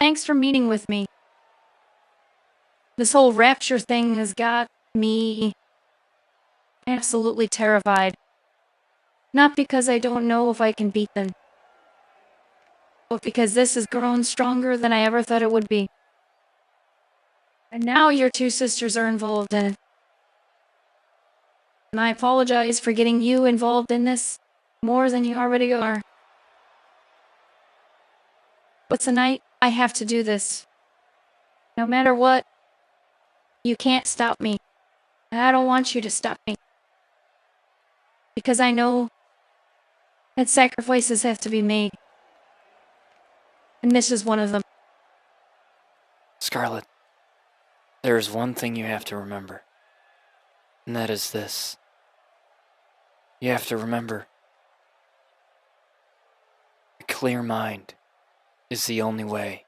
Thanks for meeting with me. This whole rapture thing has got me absolutely terrified. Not because I don't know if I can beat them, but because this has grown stronger than I ever thought it would be. And now your two sisters are involved in it. And I apologize for getting you involved in this more than you already are. But tonight, I have to do this. No matter what, you can't stop me. And I don't want you to stop me. Because I know that sacrifices have to be made. And this is one of them. Scarlet, there is one thing you have to remember. And that is this. You have to remember, a clear mind is the only way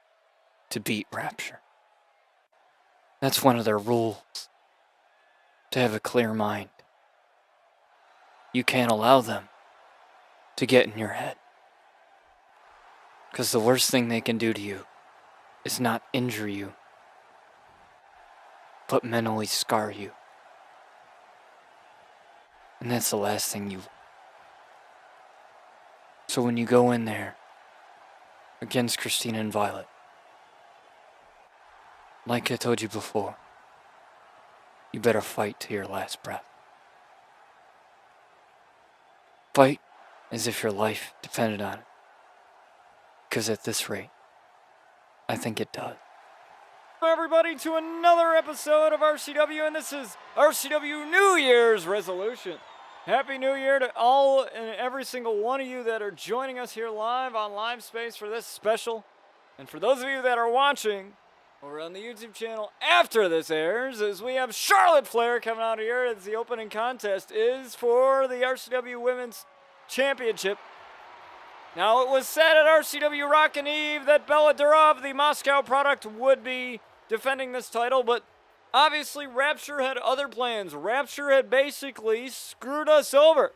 to beat Rapture. That's one of their rules, to have a clear mind. You can't allow them to get in your head. Because the worst thing they can do to you is not injure you, but mentally scar you. And that's the last thing you want. So when you go in there against Christina and Violet, like I told you before, you better fight to your last breath. Fight as if your life depended on it. Because at this rate, I think it does. Welcome everybody to another episode of RCW, and this is RCW New Year's Resolution. Happy New Year to all and every single one of you that are joining us here live on Live Space for this special. And for those of you that are watching over on the YouTube channel after this airs, as we have Charlotte Flair coming out here as the opening contest is for the RCW Women's Championship. Now, it was said at RCW Rockin' Eve that Bella Durov, the Moscow product, would be defending this title, but obviously Rapture had other plans. Rapture had basically screwed us over.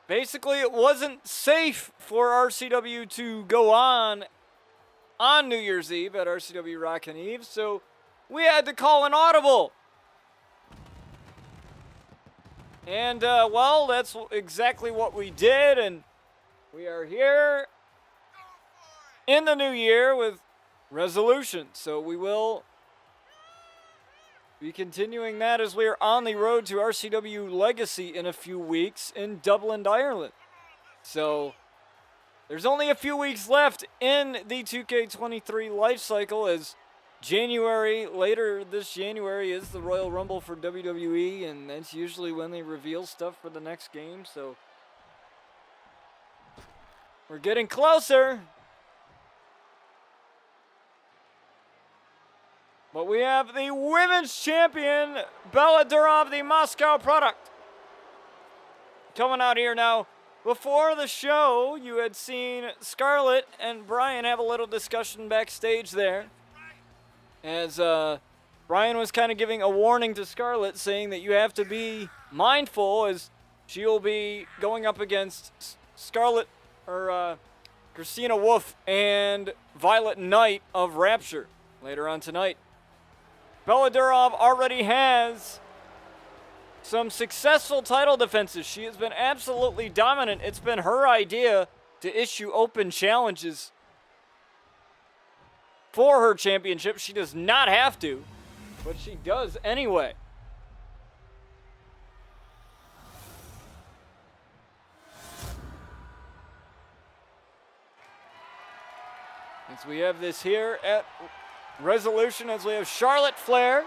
Basically, it wasn't safe for RCW to go on New Year's Eve at RCW Rockin' Eve, so we had to call an audible. And, well, that's exactly what we did, and we are here in the new year with resolutions. So we will be continuing that as we are on the road to RCW Legacy in a few weeks in Dublin, Ireland. So there's only a few weeks left in the 2K23 life cycle, as later this January is the Royal Rumble for WWE, and that's usually when they reveal stuff for the next game, so we're getting closer. But we have the women's champion, Bella Durov, the Moscow product, coming out here now. Before the show, you had seen Scarlett and Brian have a little discussion backstage there, as Brian was kind of giving a warning to Scarlett, saying that you have to be mindful as she will be going up against Christina Wolfe and Violet Knight of Rapture later on tonight. Bella Durov already has some successful title defenses. She has been absolutely dominant. It's been her idea to issue open challenges for her championship. She does not have to, but she does anyway. As we have this here at Resolution, as we have Charlotte Flair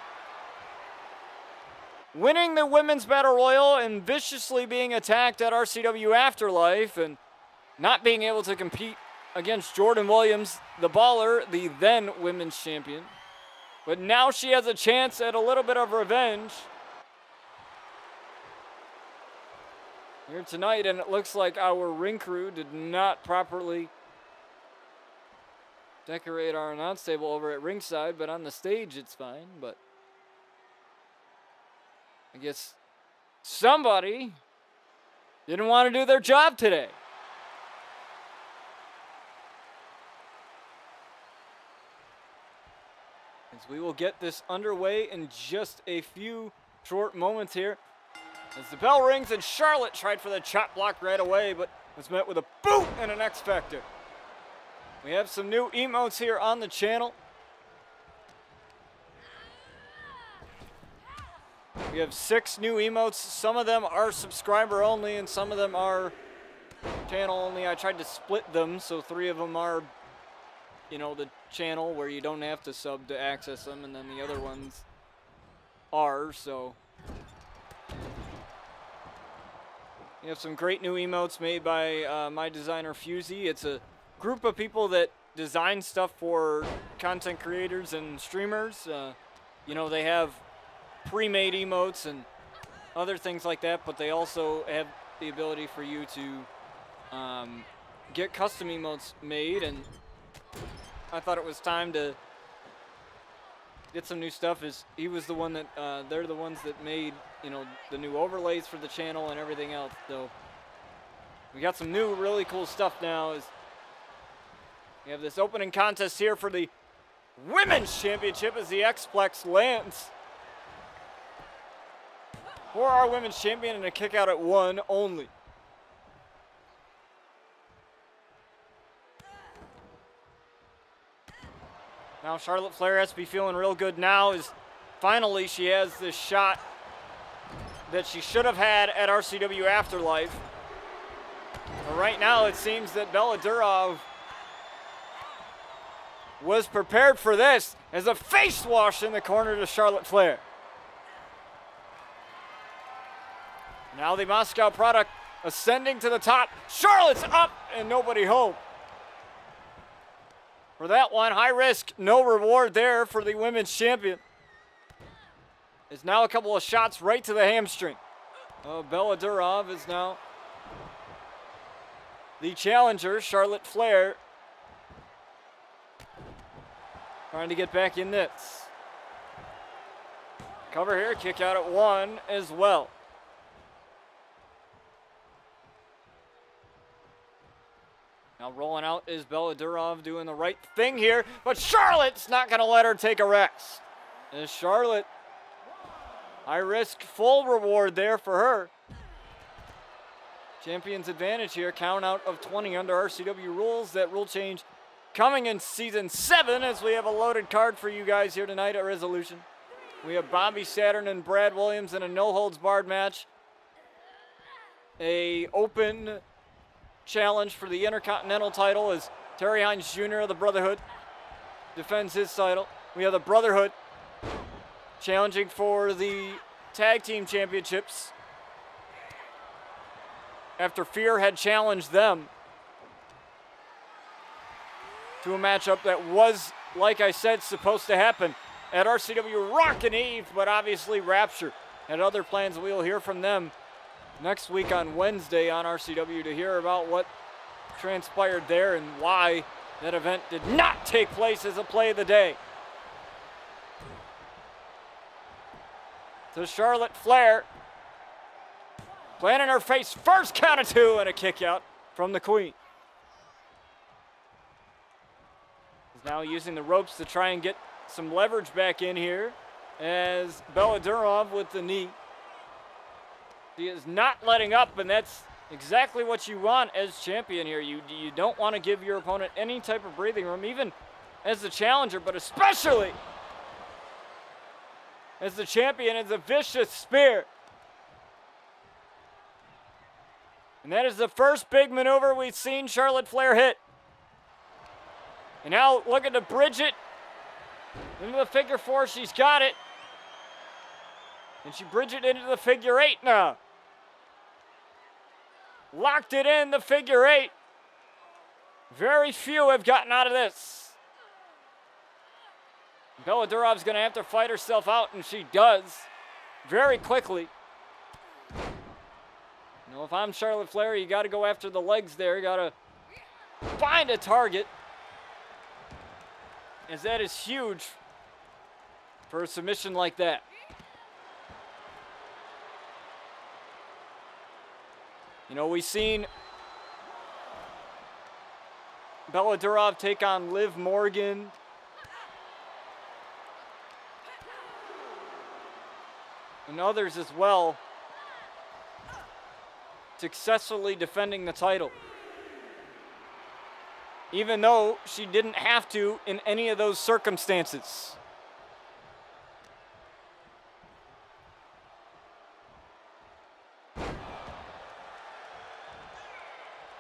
winning the Women's Battle Royal and viciously being attacked at RCW Afterlife and not being able to compete against Jordan Williams, the Baller, the then Women's Champion. But now she has a chance at a little bit of revenge here tonight, and it looks like our ring crew did not properly decorate our announce table over at ringside, but on the stage it's fine. But I guess somebody didn't want to do their job today. as we will get this underway in just a few short moments here. As the bell rings and Charlotte tried for the chop block right away, but was met with a boot and an X Factor. We have some new emotes here on the channel. We have 6 new emotes. Some of them are subscriber only and some of them are channel only. I tried to split them, so 3 of them are, you know, the channel where you don't have to sub to access them, and then the other ones are, so. We have some great new emotes made by my designer Fusey. It's a group of people that design stuff for content creators and streamers. You know, they have pre-made emotes and other things like that, but they also have the ability for you to get custom emotes made, and I thought it was time to get some new stuff. He was the one that they're the ones that made, you know, the new overlays for the channel and everything else. So we got some new really cool stuff now. As we have this opening contest here for the Women's Championship as the X-Plex lands for our Women's Champion and a kick out at 1 only. Now Charlotte Flair has to be feeling real good now, as finally she has this shot that she should have had at RCW Afterlife. But right now it seems that Bella Durov was prepared for this, as a face wash in the corner to Charlotte Flair. Now the Moscow product ascending to the top. Charlotte's up and nobody home. For that one, high risk, no reward there for the Women's Champion. There's now a couple of shots right to the hamstring. Bella Durov is now the challenger, Charlotte Flair, trying to get back in this. Cover here, kick out at 1 as well. Now rolling out is Bella Durov, doing the right thing here, but Charlotte's not going to let her take a rest. As Charlotte, high risk, full reward there for her. Champion's advantage here, count out of 20 under RCW rules. That rule change coming in Season 7, as we have a loaded card for you guys here tonight at Resolution. We have Bobby Saturn and Brad Williams in a no-holds-barred match. A open challenge for the Intercontinental title as Terry Hines Jr. of the Brotherhood defends his title. We have the Brotherhood challenging for the Tag Team Championships after F.E.A.R had challenged them to a matchup that was, like I said, supposed to happen at RCW Rockin' Eve, but obviously Rapture had other plans. We'll hear from them next week on Wednesday on RCW to hear about what transpired there and why that event did not take place as a play of the day. So Charlotte Flair planting her face, first count of 2 and a kick out from the Queen. Is now using the ropes to try and get some leverage back in here as Bella Durov with the knee. She is not letting up, and that's exactly what you want as champion here. You don't want to give your opponent any type of breathing room, even as the challenger, but especially as the champion. It's a vicious spear. And that is the first big maneuver we've seen Charlotte Flair hit. And now looking to bridge it into the figure 4. She's got it. And she bridged it into the figure 8 now. Locked it in the figure 8. Very few have gotten out of this. Bella Durov's going to have to fight herself out, and she does very quickly. You know, if I'm Charlotte Flair, you got to go after the legs there. You got to find a target, as that is huge for a submission like that. You know, we've seen Bella Durov take on Liv Morgan and others as well successfully defending the title. Even though she didn't have to in any of those circumstances.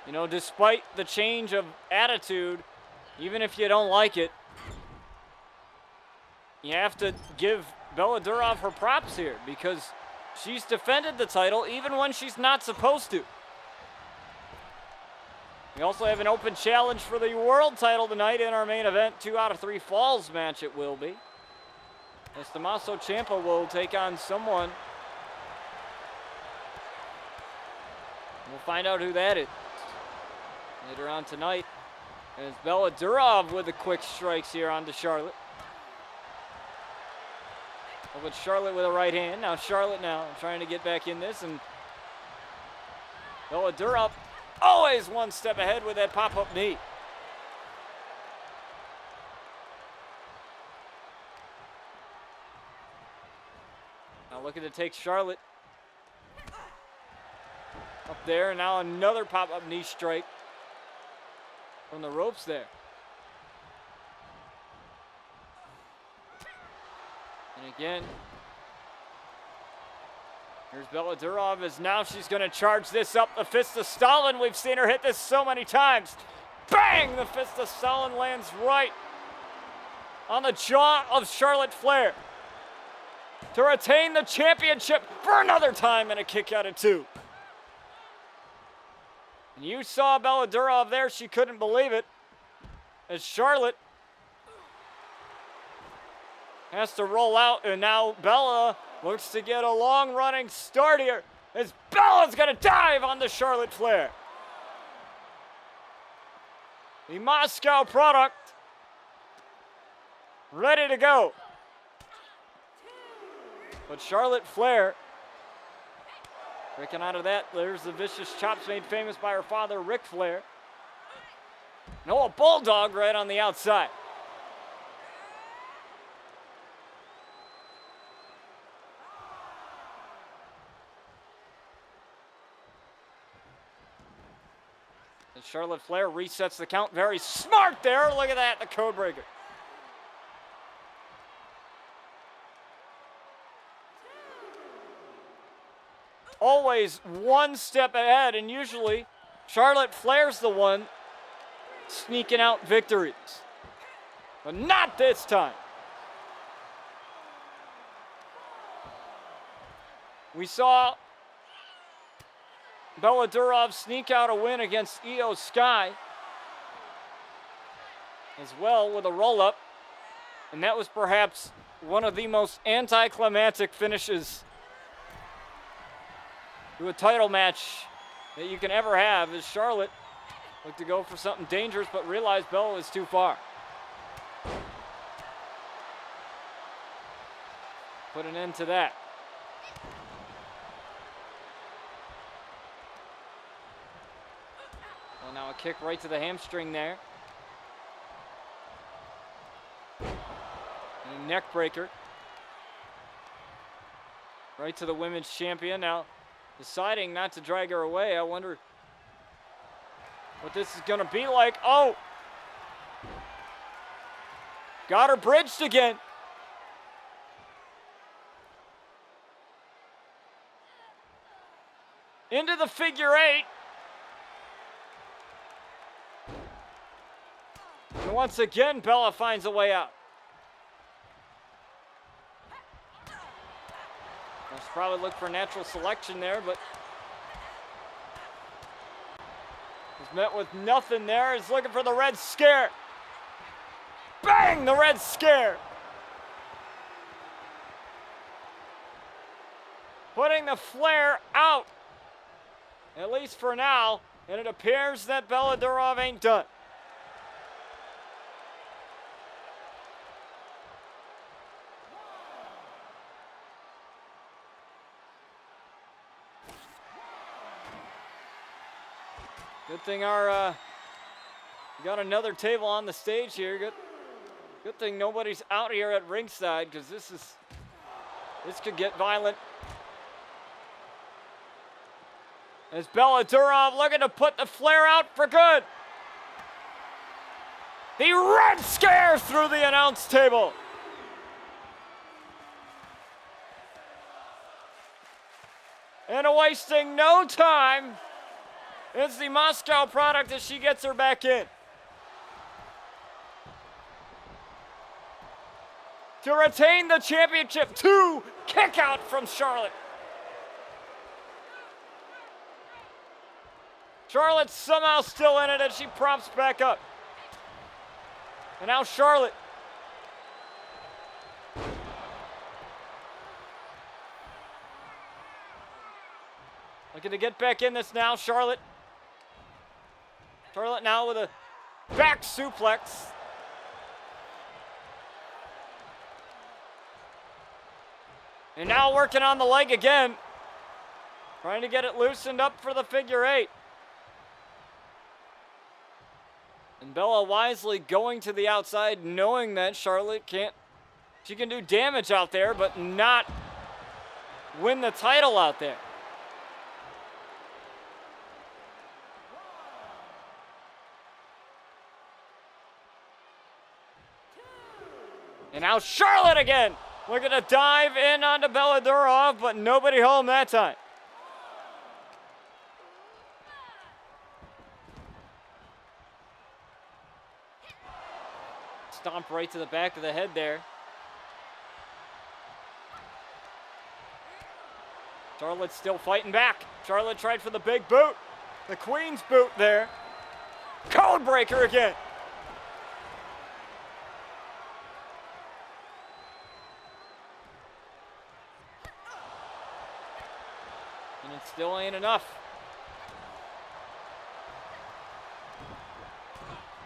You know, despite the change of attitude, even if you don't like it, you have to give Bella Durov her props here because she's defended the title even when she's not supposed to. We also have an open challenge for the world title tonight in our main event. 2 out of 3 falls match it will be. As Tomosso Ciampa will take on someone. We'll find out who that is later on tonight. And it's Bella Durov with the quick strikes here onto Charlotte. With Charlotte with a right hand. Now Charlotte now trying to get back in this, and Bella Durov always one step ahead with that pop-up knee. Now looking to take Charlotte up there, and now another pop-up knee strike from the ropes there. And again, here's Bella Durov as now she's going to charge this up. The Fist of Stalin, we've seen her hit this so many times. Bang! The Fist of Stalin lands right on the jaw of Charlotte Flair to retain the championship for another time, and a kick out of 2. And you saw Bella Durov there. She couldn't believe it as Charlotte has to roll out, and now Bella looks to get a long running start here as Bella's gonna dive on the Charlotte Flair. The Moscow product ready to go. But Charlotte Flair breaking out of that. There's the vicious chops made famous by her father, Ric Flair. No, a bulldog right on the outside. And Charlotte Flair resets the count. Very smart there. Look at that, the code breaker. Always one step ahead, and usually Charlotte Flair's the one sneaking out victories. But not this time. We saw Bella Durov sneak out a win against Io Sky as well with a roll-up, and that was perhaps one of the most anticlimactic finishes to a title match that you can ever have, as Charlotte looked to go for something dangerous but realized Bella was too far. Put an end to that. Well, now a kick right to the hamstring there. And a neck breaker. Right to the women's champion. Now deciding not to drag her away. I wonder what this is going to be like. Oh! Got her bridged again. Into the figure 8. And once again, Bella finds a way out. Let's probably look for natural selection there, but was met with nothing there. He's looking for the Red Scare. Bang! The Red Scare. Putting the Flair out, at least for now, and it appears that Bella Durov ain't done. Good thing our we got another table on the stage here. Good thing nobody's out here at ringside, because this could get violent As Bella Durov looking to put the Flair out for good. The Red Scare through the announce table. And wasting no time, it's the Moscow product as she gets her back in. To retain the championship, 2 kick out from Charlotte. Charlotte's somehow still in it as she props back up. And now Charlotte. Looking to get back in this now, Charlotte. Charlotte now with a back suplex. And now working on the leg again. Trying to get it loosened up for the figure 8. And Bella wisely going to the outside, knowing that Charlotte she can do damage out there, but not win the title out there. And now Charlotte again. Looking to dive in onto Bella Durov, but nobody home that time. Stomp right to the back of the head there. Charlotte's still fighting back. Charlotte tried for the big boot. The Queen's boot there. Code breaker again. And it still ain't enough.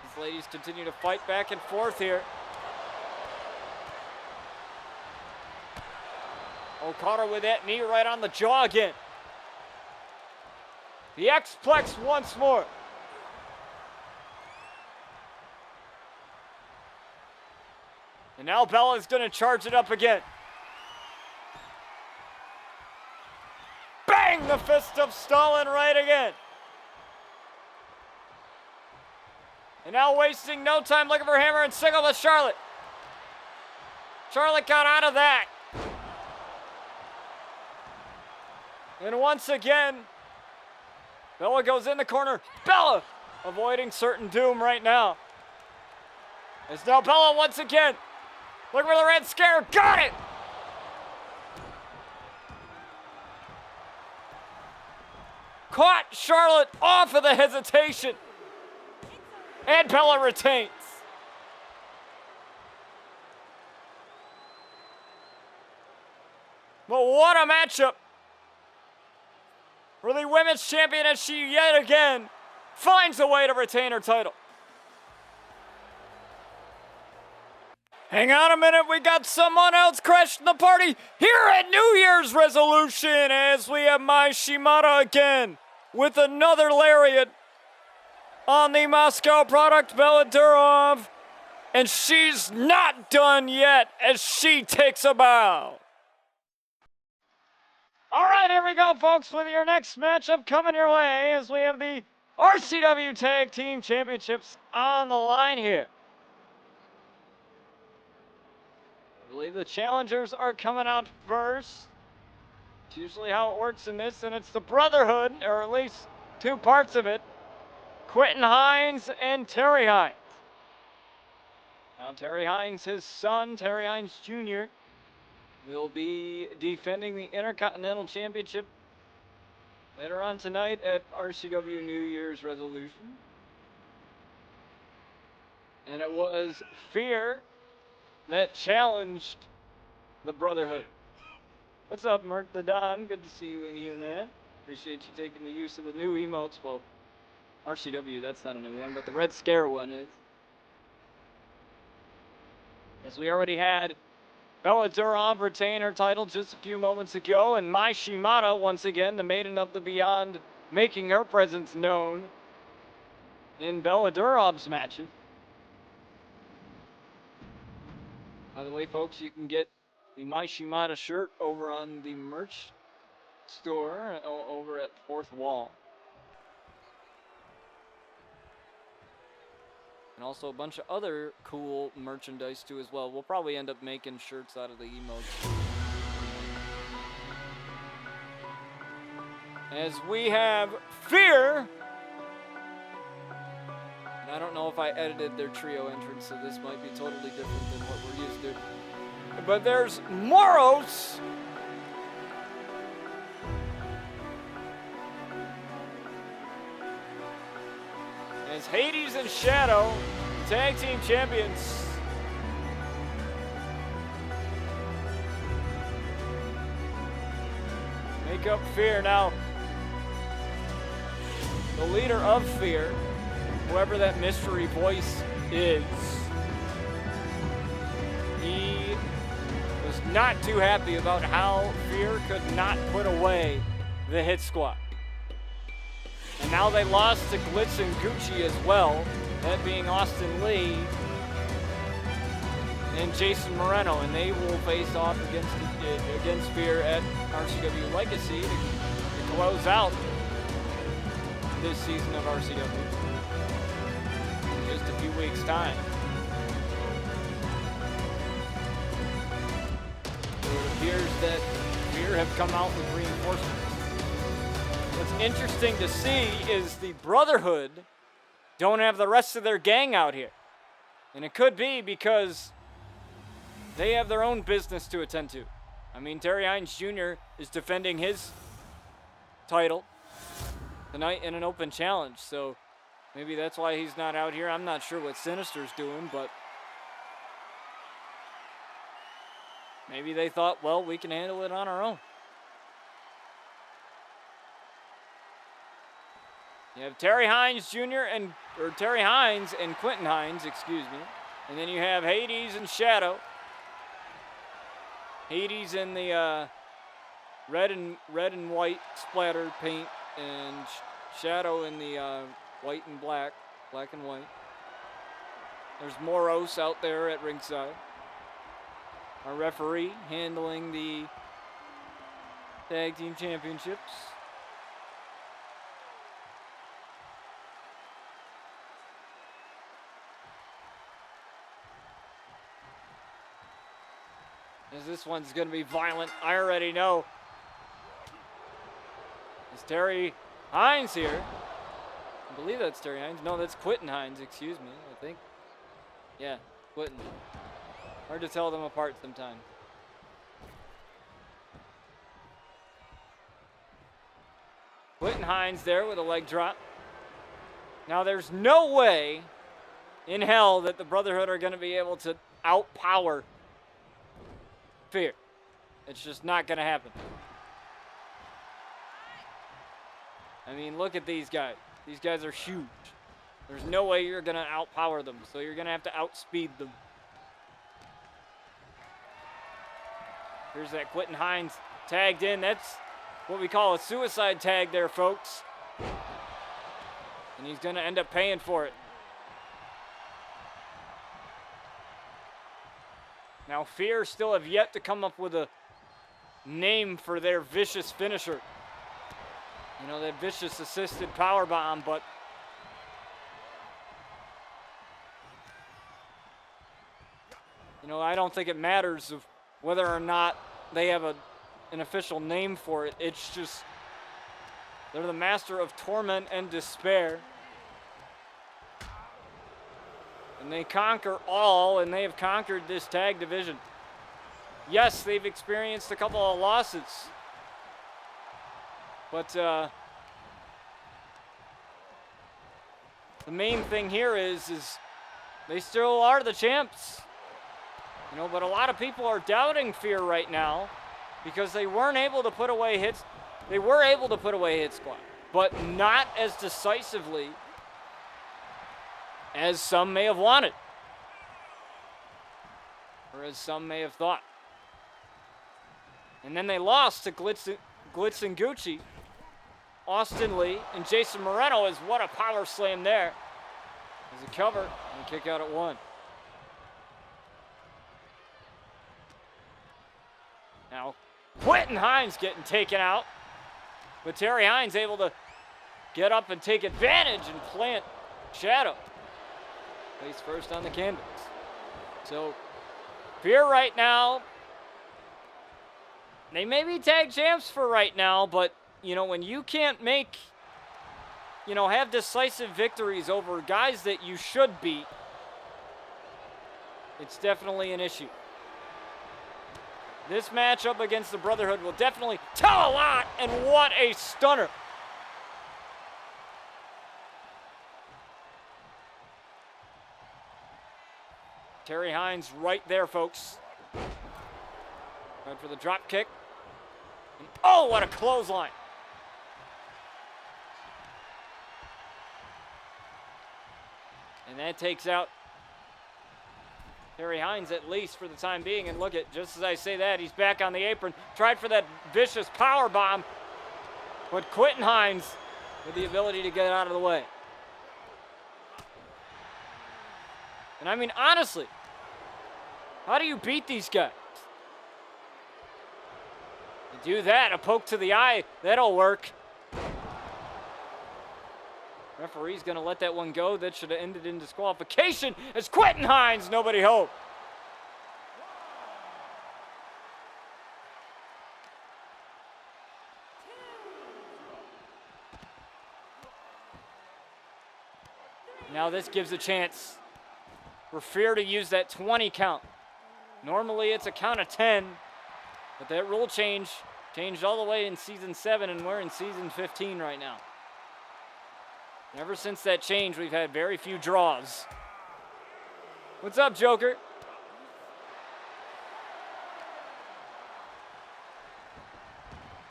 These ladies continue to fight back and forth here. Oh, caught her with that knee right on the jaw again. The X-Plex once more. And now Bella's gonna charge it up again. Bang! The fist of Stalin right again. And now wasting no time looking for hammer and single with Charlotte. Charlotte got out of that. And once again, Bella goes in the corner. Bella avoiding certain doom right now. It's now Bella once again. Looking for the Red Scare. Got it! Caught Charlotte off of the hesitation. And Bella retains. But what a matchup for the women's champion as she yet again finds a way to retain her title. Hang on a minute, we got someone else crashing the party here at New Year's resolution as we have Mai Shimada again with another lariat on the Moscow product, Bella Durov. And she's not done yet as she takes a bow. All right, here we go, folks, with your next matchup coming your way as we have the RCW Tag Team Championships on the line here. I believe the challengers are coming out first. It's usually how it works in this, and it's the Brotherhood, or at least two parts of it. Quentin Hines and Terry Hines. Now Terry Hines, his son, Terry Hines Jr., will be defending the Intercontinental Championship later on tonight at RCW New Year's Resolution. And it was F.E.A.R that challenged the Brotherhood. What's up, Merc the Don? Good to see you in here, man. Appreciate you taking the use of the new emotes. Well, RCW, that's not a new one, but the Red Scare one is. As we already had Bella Durov retain her title just a few moments ago, and Mai Shimada, once again, the Maiden of the Beyond, making her presence known in Bella Durov's matches. By the way, folks, you can get the Mai Shimada shirt over on the merch store over at Fourth Wall. And also a bunch of other cool merchandise too as well. We'll probably end up making shirts out of the emotes. As we have F.E.A.R. And I don't know if I edited their trio entrance, so this might be totally different than what we're used to. But there's Moros. As Hades and Shadow, Tag Team Champions. Make up F.E.A.R. Now, the leader of F.E.A.R., whoever that mystery voice is, he was not too happy about how F.E.A.R. could not put away the Hit Squad. And now they lost to Glitz and Gucci as well, that being Austin Lee and Jason Moreno, and they will face off against F.E.A.R. at RCW Legacy to close out this season of RCW in just a few weeks' time. So it appears that F.E.A.R. have come out with reinforcements. What's interesting to see is the Brotherhood don't have the rest of their gang out here. And it could be because they have their own business to attend to. I mean, Terry Hines Jr. is defending his title tonight in an open challenge, so maybe that's why he's not out here. I'm not sure what Sinister's doing, but maybe they thought, well, we can handle it on our own. You have Terry Hines Jr. or Terry Hines and Quentin Hines, excuse me. And then you have Hades and Shadow. Hades in the red and white splattered paint, and Shadow in the white and black and white. There's Moros out there at ringside. Our referee handling the Tag Team Championships. This one's going to be violent. I already know. Is Terry Hines here? I believe that's Terry Hines. No, that's Quentin Hines, excuse me, I think. Yeah, Quentin. Hard to tell them apart sometimes. Quentin Hines there with a leg drop. Now there's no way in hell that the Brotherhood are going to be able to outpower F.E.A.R. It's just not going to happen. I mean, look at these guys. These guys are huge. There's no way you're going to outpower them, so you're going to have to outspeed them. Here's that Quentin Hines tagged in. That's what we call a suicide tag there, folks. And he's going to end up paying for it. Now, F.E.A.R. still have yet to come up with a name for their vicious finisher. You know, that vicious assisted powerbomb, but you know, I don't think it matters of whether or not they have an official name for it. It's just they're the master of torment and despair. And they conquer all, and they have conquered this tag division. Yes, they've experienced a couple of losses. But the main thing here is they still are the champs. You know, but a lot of people are doubting F.E.A.R. right now because they weren't able to put away hits. They were able to put away Hit Squad, but not as decisively as some may have wanted, or as some may have thought. And then they lost to Glitz and Gucci, Austin Lee, and Jason Moreno. Is what a power slam there. As a cover and a kick out at 1. Now, Quentin Hines getting taken out. But Terry Hines able to get up and take advantage and plant Shadow. Face first on the canvas. So, F.E.A.R right now, they may be tag champs for right now, but, you know, when you can't make, you know, have decisive victories over guys that you should beat, it's definitely an issue. This matchup against the Brotherhood will definitely tell a lot, and what a stunner. Terry Hines right there, folks. Right for the drop kick. And oh, what a clothesline. And that takes out Terry Hines, at least for the time being. And look at, just as I say that, he's back on the apron. Tried for that vicious power bomb. But Quentin Hines with the ability to get out of the way. And I mean, honestly, how do you beat these guys? You do that, a poke to the eye, that'll work. Referee's gonna let that one go. That should have ended in disqualification as Quentin Hines, nobody home. Now this gives a chance for F.E.A.R to use that 20 count. Normally it's a count of 10, but that rule changed all the way in season 7, and we're in season 15 right now. Ever since that change, we've had very few draws. What's up, Joker?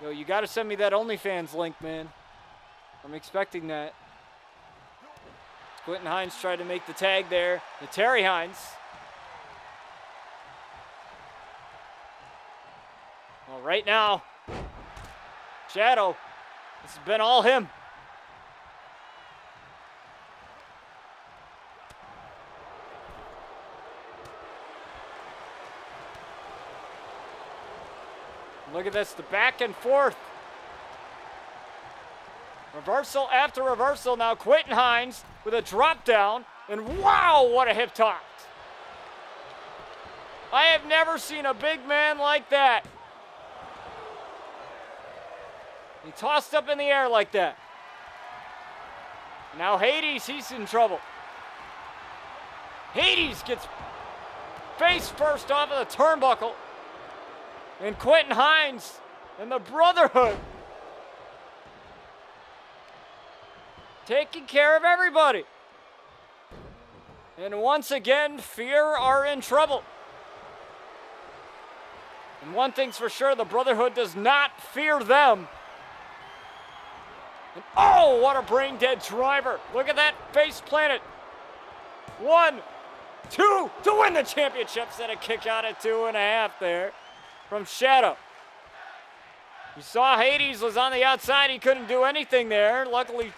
Yo, you gotta send me that OnlyFans link, man. I'm expecting that. Quentin Hines tried to make the tag there to Terry Hines. Well, right now, Shadow, this has been all him. Look at this, the back and forth. Reversal after reversal. Now Quentin Hines with a drop down. And wow, what a hip toss. I have never seen a big man like that. He tossed up in the air like that. Now Hades, he's in trouble. Hades gets face first off of the turnbuckle. And Quentin Hines and the Brotherhood taking care of everybody. And once again, F.E.A.R are in trouble. And one thing's for sure, the Brotherhood does not fear them. And oh, what a brain dead driver. Look at that face planted. 1, 2 to win the championships, and a kick out at 2.5 there from Shadow. You saw Hades was on the outside. He couldn't do anything there. Luckily,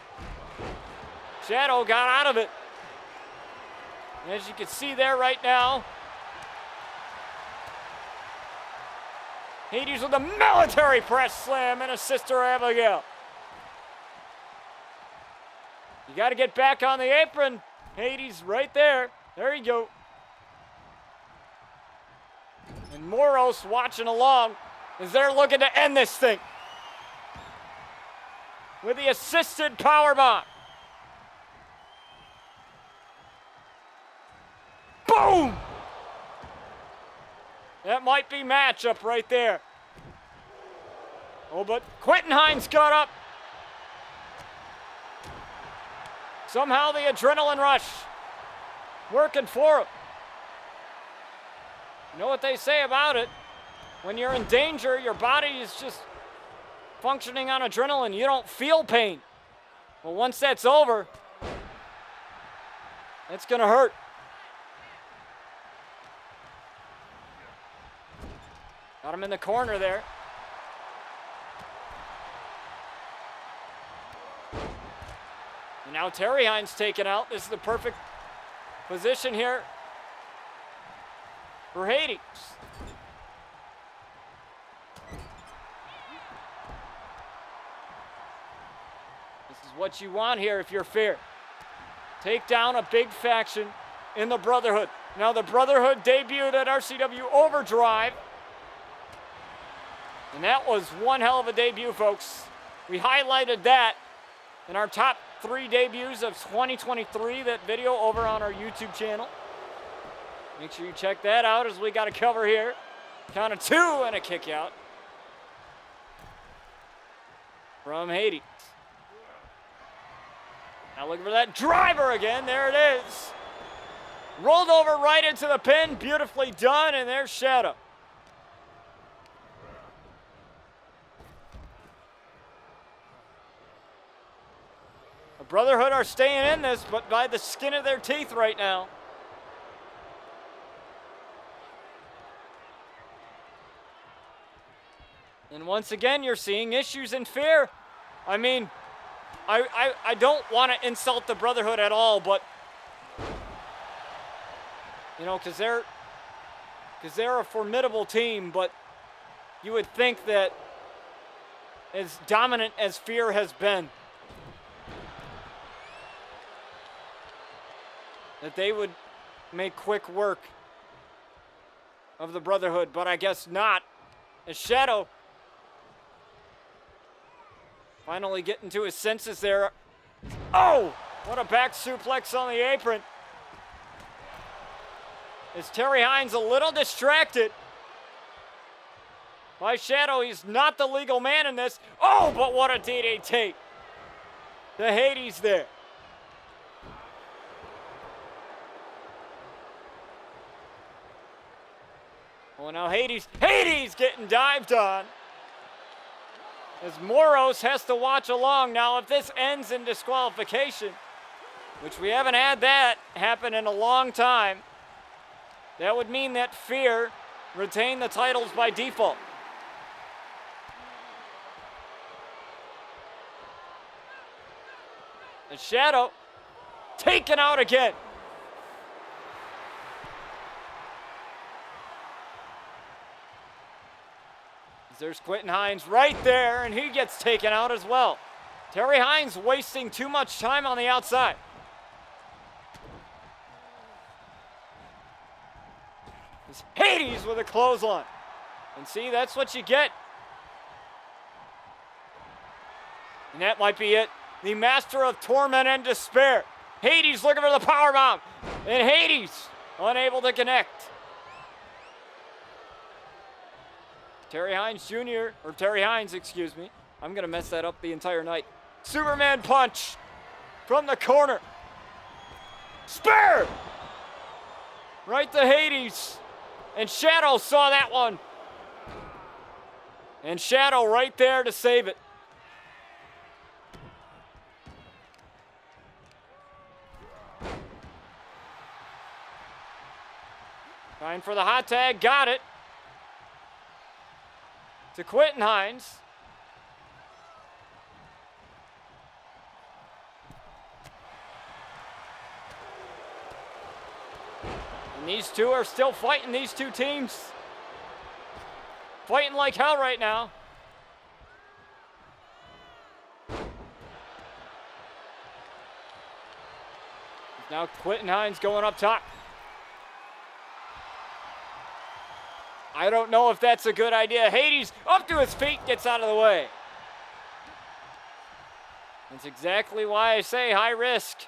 Shadow got out of it. And as you can see there right now, Hades with a military press slam and a Sister Abigail. You got to get back on the apron. Hades right there. There you go. And Moros watching along as they're looking to end this thing with the assisted powerbomb. Boom! That might be matchup right there. Oh, but Quentin Hines got up. Somehow the adrenaline rush working for him. You know what they say about it? When you're in danger, your body is just functioning on adrenaline. You don't feel pain. Well, once that's over, it's going to hurt. Got him in the corner there. And now Terry Hines taken out. This is the perfect position here for Hades. what you want here if you're F.E.A.R. Take down a big faction in the Brotherhood. Now the Brotherhood debuted at RCW Overdrive. And that was one hell of a debut, folks. We highlighted that in our top 3 debuts of 2023, that video over on our YouTube channel. Make sure you check that out as we got a cover here. Count of 2 and a kick out from Hades. Now looking for that driver again. There it is. Rolled over right into the pin. Beautifully done. And there's Shadow. The Brotherhood are staying in this, but by the skin of their teeth right now. And once again, you're seeing issues in F.E.A.R. I mean, I don't want to insult the Brotherhood at all, but you know, because they're a formidable team, but you would think that as dominant as F.E.A.R. has been, that they would make quick work of the Brotherhood, but I guess not. As Shadow finally getting to his senses there. Oh, what a back suplex on the apron. Is Terry Hines a little distracted by Shadow? He's not the legal man in this. Oh, but what a DDT. The Hades there. Well, now Hades getting dived on. As Moros has to watch along. Now, if this ends in disqualification, which we haven't had that happen in a long time, that would mean that F.E.A.R. retain the titles by default. And Shadow taken out again. There's Quentin Hines right there, and he gets taken out as well. Terry Hines wasting too much time on the outside. It's Hades with a clothesline. And see, that's what you get. And that might be it. The master of torment and despair. Hades looking for the powerbomb. And Hades unable to connect. Terry Hines Jr., or Terry Hines, excuse me. I'm going to mess that up the entire night. Superman punch from the corner. Spear! Right to Hades. And Shadow saw that one. And Shadow right there to save it. Trying for the hot tag, got it. To Quentin Hines. And these two are still fighting, these two teams. Fighting like hell right now. Now Quentin Hines going up top. I don't know if that's a good idea. Hades up to his feet, gets out of the way. That's exactly why I say high risk.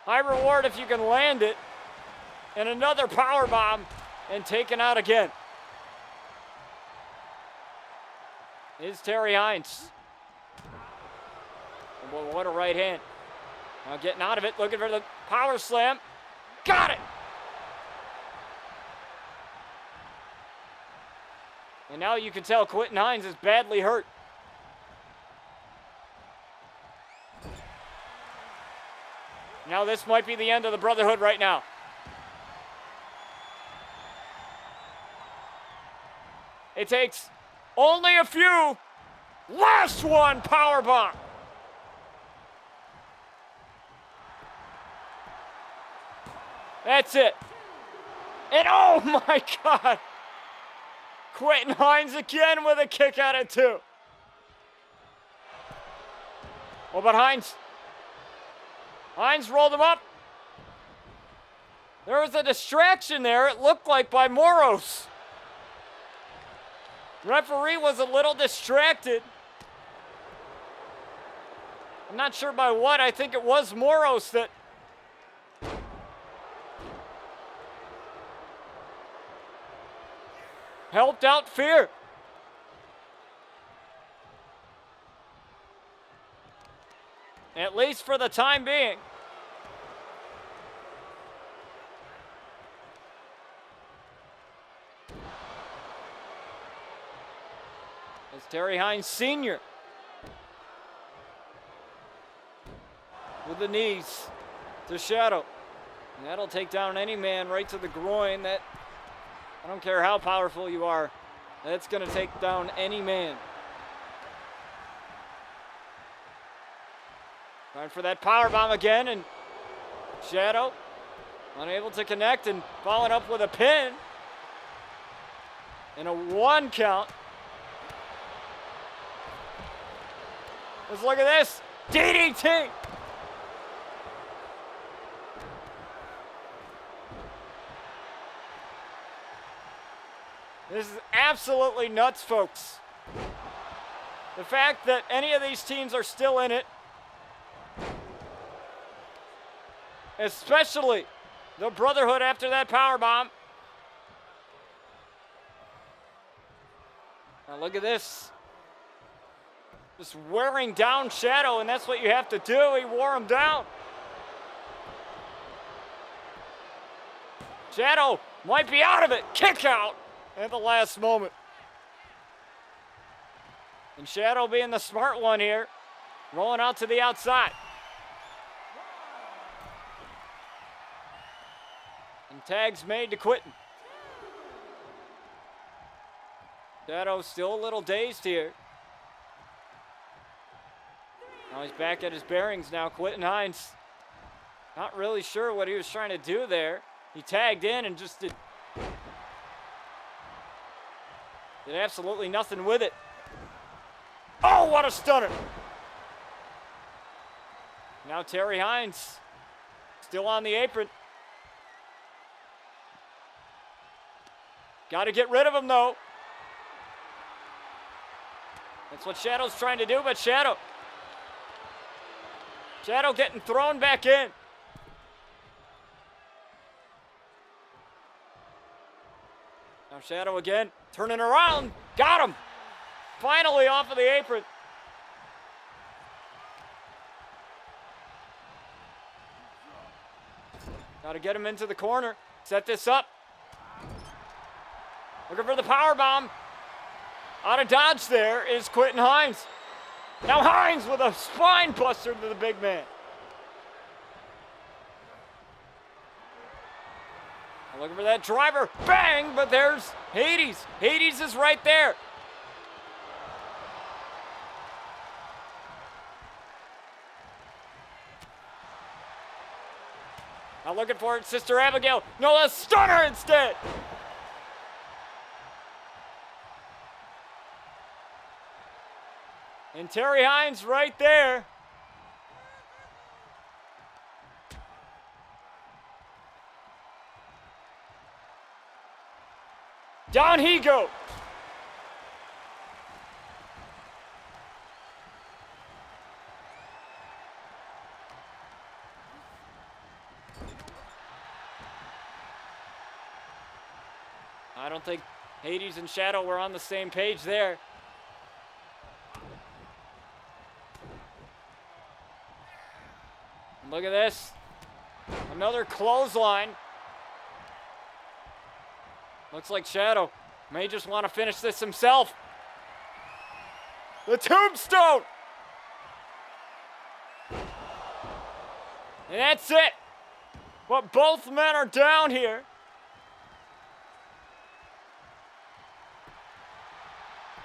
High reward if you can land it. And another power bomb and taken out again. Is Terry Hines. Oh, what a right hand. Now getting out of it, looking for the power slam. Got it! And now you can tell Quentin Hines is badly hurt. Now this might be the end of the Brotherhood right now. It takes only a few. Last one, powerbomb. That's it. And oh my God. Quentin Hines again with a kick out of 2. What about Hines? Hines rolled him up. There was a distraction there, it looked like, by Moros. Referee was a little distracted. I'm not sure by what. I think it was Moros that helped out F.E.A.R. At least for the time being. It's Terry Hines Sr. with the knees to Shadow. And that'll take down any man right to the groin. That, I don't care how powerful you are, that's going to take down any man. Trying for that power bomb again, and Shadow unable to connect and following up with a pin. And a 1 count. Let's look at this. DDT. This is absolutely nuts, folks. The fact that any of these teams are still in it, especially the Brotherhood after that powerbomb. Now look at this. Just wearing down Shadow, and that's what you have to do. He wore him down. Shadow might be out of it. Kick out at the last moment. And Shadow being the smart one here, rolling out to the outside. And tags made to Quinton. Shadow still a little dazed here. Now he's back at his bearings now. Quinton Hines, not really sure what he was trying to do there. He tagged in and just did absolutely nothing with it. Oh, what a stunner. Now Terry Hines still on the apron. Got to get rid of him, though. That's what Shadow's trying to do, but Shadow getting thrown back in. Now Shadow again, turning around. Got him. Finally off of the apron. Got to get him into the corner. Set this up. Looking for the powerbomb. Out of dodge there is Quinton Hines. Now Hines with a spine buster to the big man. Looking for that driver. Bang! But there's Hades. Hades is right there. Now looking for it, Sister Abigail. No, a stunner instead. And Terry Hines right there. Down he goes. I don't think Hades and Shadow were on the same page there. Look at this. Another clothesline. Looks like Shadow may just want to finish this himself. The tombstone. And that's it. But both men are down here.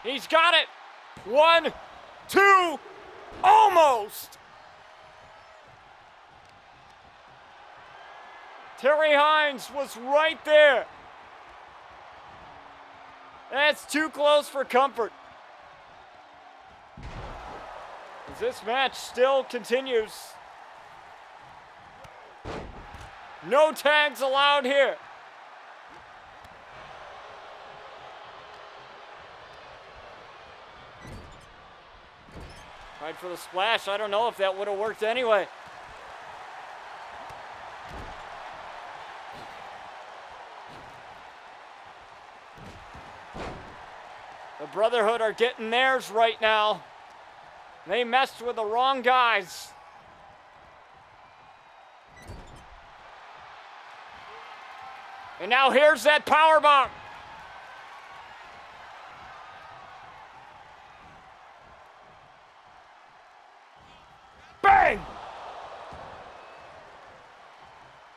He's got it. 1, 2, almost. Terry Hines was right there. That's too close for comfort. As this match still continues. No tags allowed here. Tried for the splash. I don't know if that would have worked anyway. The Brotherhood are getting theirs right now. They messed with the wrong guys. And now here's that powerbomb. Bang!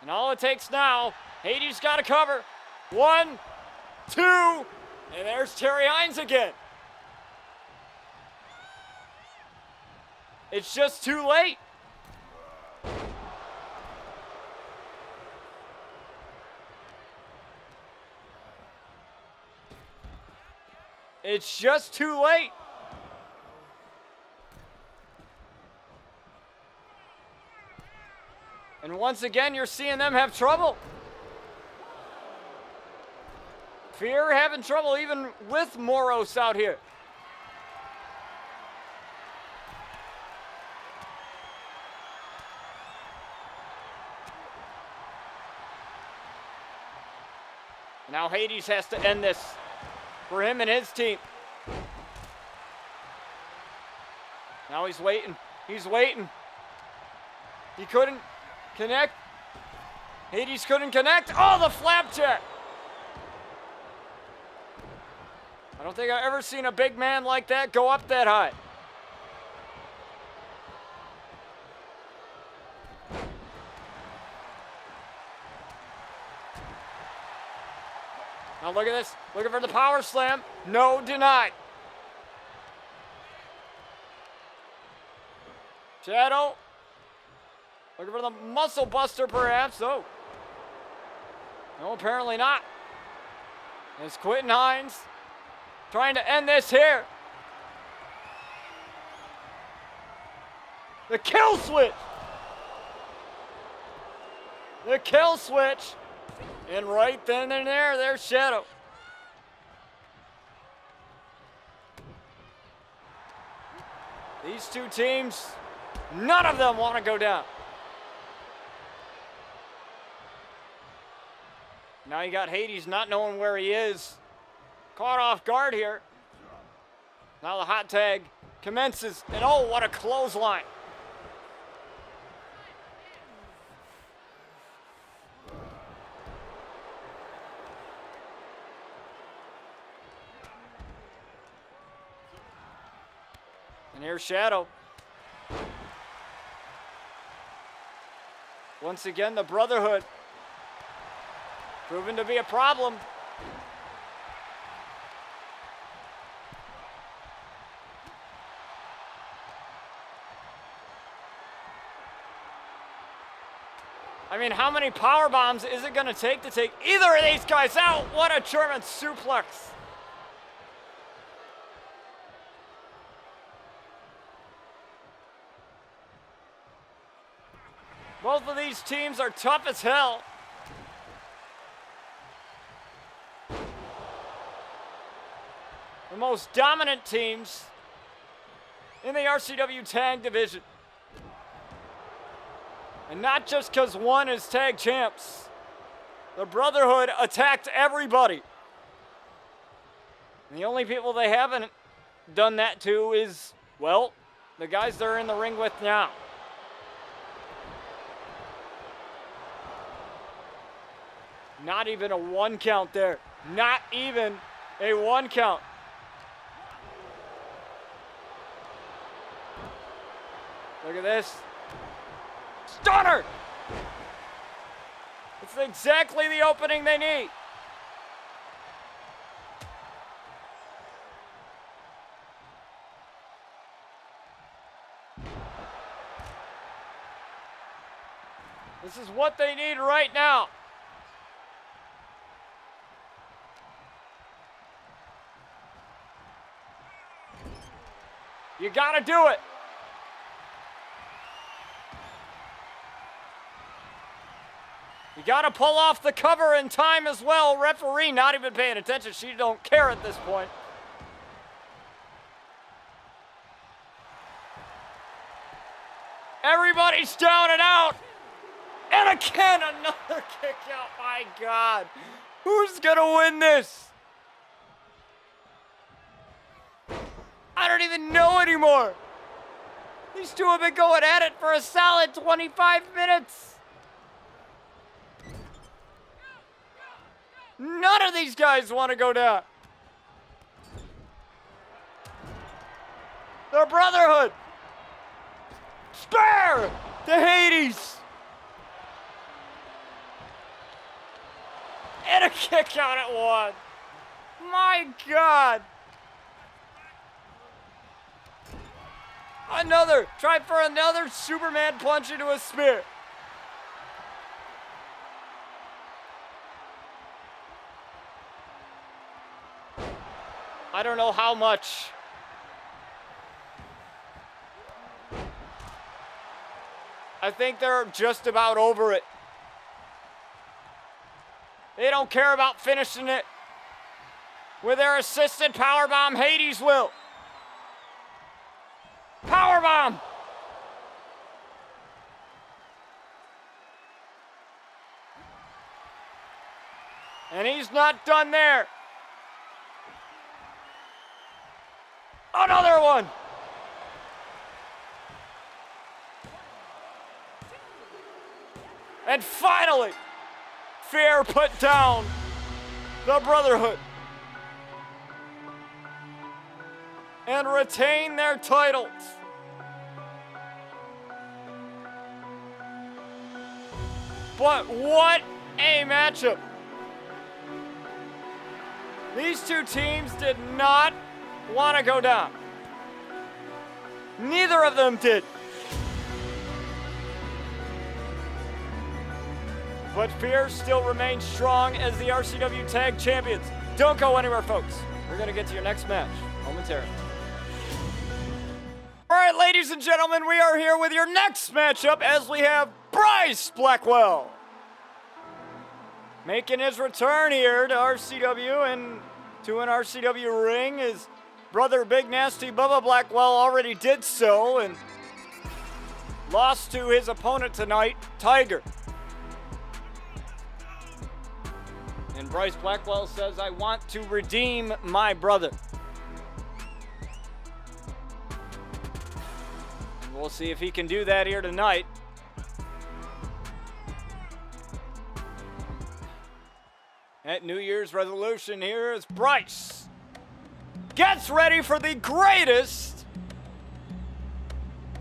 And all it takes now, Hades got to cover. 1, 2, and there's Terry Hines again. It's just too late. It's just too late. And once again, you're seeing them have trouble. F.E.A.R having trouble even with Moros out here. Now Hades has to end this for him and his team. Now he's waiting. He's waiting. He couldn't connect. Hades couldn't connect. Oh, the flapjack. I don't think I've ever seen a big man like that go up that high. Now look at this. Looking for the power slam. No, denied. Shadow. Looking for the muscle buster, perhaps. Oh. No, apparently not. It's Quentin Hines trying to end this here. The kill switch. The kill switch. And right then and there's Shadow. These two teams, none of them want to go down. Now you got Hades not knowing where he is. Caught off guard here. Now the hot tag commences. And oh, what a clothesline. And here's Shadow. Once again, the Brotherhood proven to be a problem. I mean, how many power bombs is it going to take either of these guys out? What a German suplex. Both of these teams are tough as hell. The most dominant teams in the RCW Tag Division. And not just because one is tag champs. The Brotherhood attacked everybody. And the only people they haven't done that to is, well, the guys they're in the ring with now. Not even a 1 count there. Not even a 1 count. Look at this. Stunner! It's exactly the opening they need. This is what they need right now. You gotta do it. You got to pull off the cover in time as well. Referee not even paying attention. She don't care at this point. Everybody's down and out. And again, another kick out. My God. Who's going to win this? I don't even know anymore. These two have been going at it for a solid 25 minutes. None of these guys want to go down. The Brotherhood. Spare to Hades. And a kick out at one. My God. Another. Try for another Superman punch into a spear. I don't know how much. I think they're just about over it. They don't care about finishing it. With their assisted powerbomb, Hades will. Powerbomb! And he's not done there. Another one! And finally, F.E.A.R put down the Brotherhood and retain their titles. But what a matchup. These two teams did not want to go down. Neither of them did. But F.E.A.R still remains strong as the RCW Tag Champions. Don't go anywhere, folks. We're going to get to your next match momentarily. All right, ladies and gentlemen, we are here with your next matchup as we have Bryce Blackwell making his return here to RCW and to an RCW ring. His brother, Big Nasty Bubba Blackwell, already did so and lost to his opponent tonight, Tiger. And Bryce Blackwell says, I want to redeem my brother. And we'll see if he can do that here tonight. At New Year's resolution, here is Bryce. Gets ready for the greatest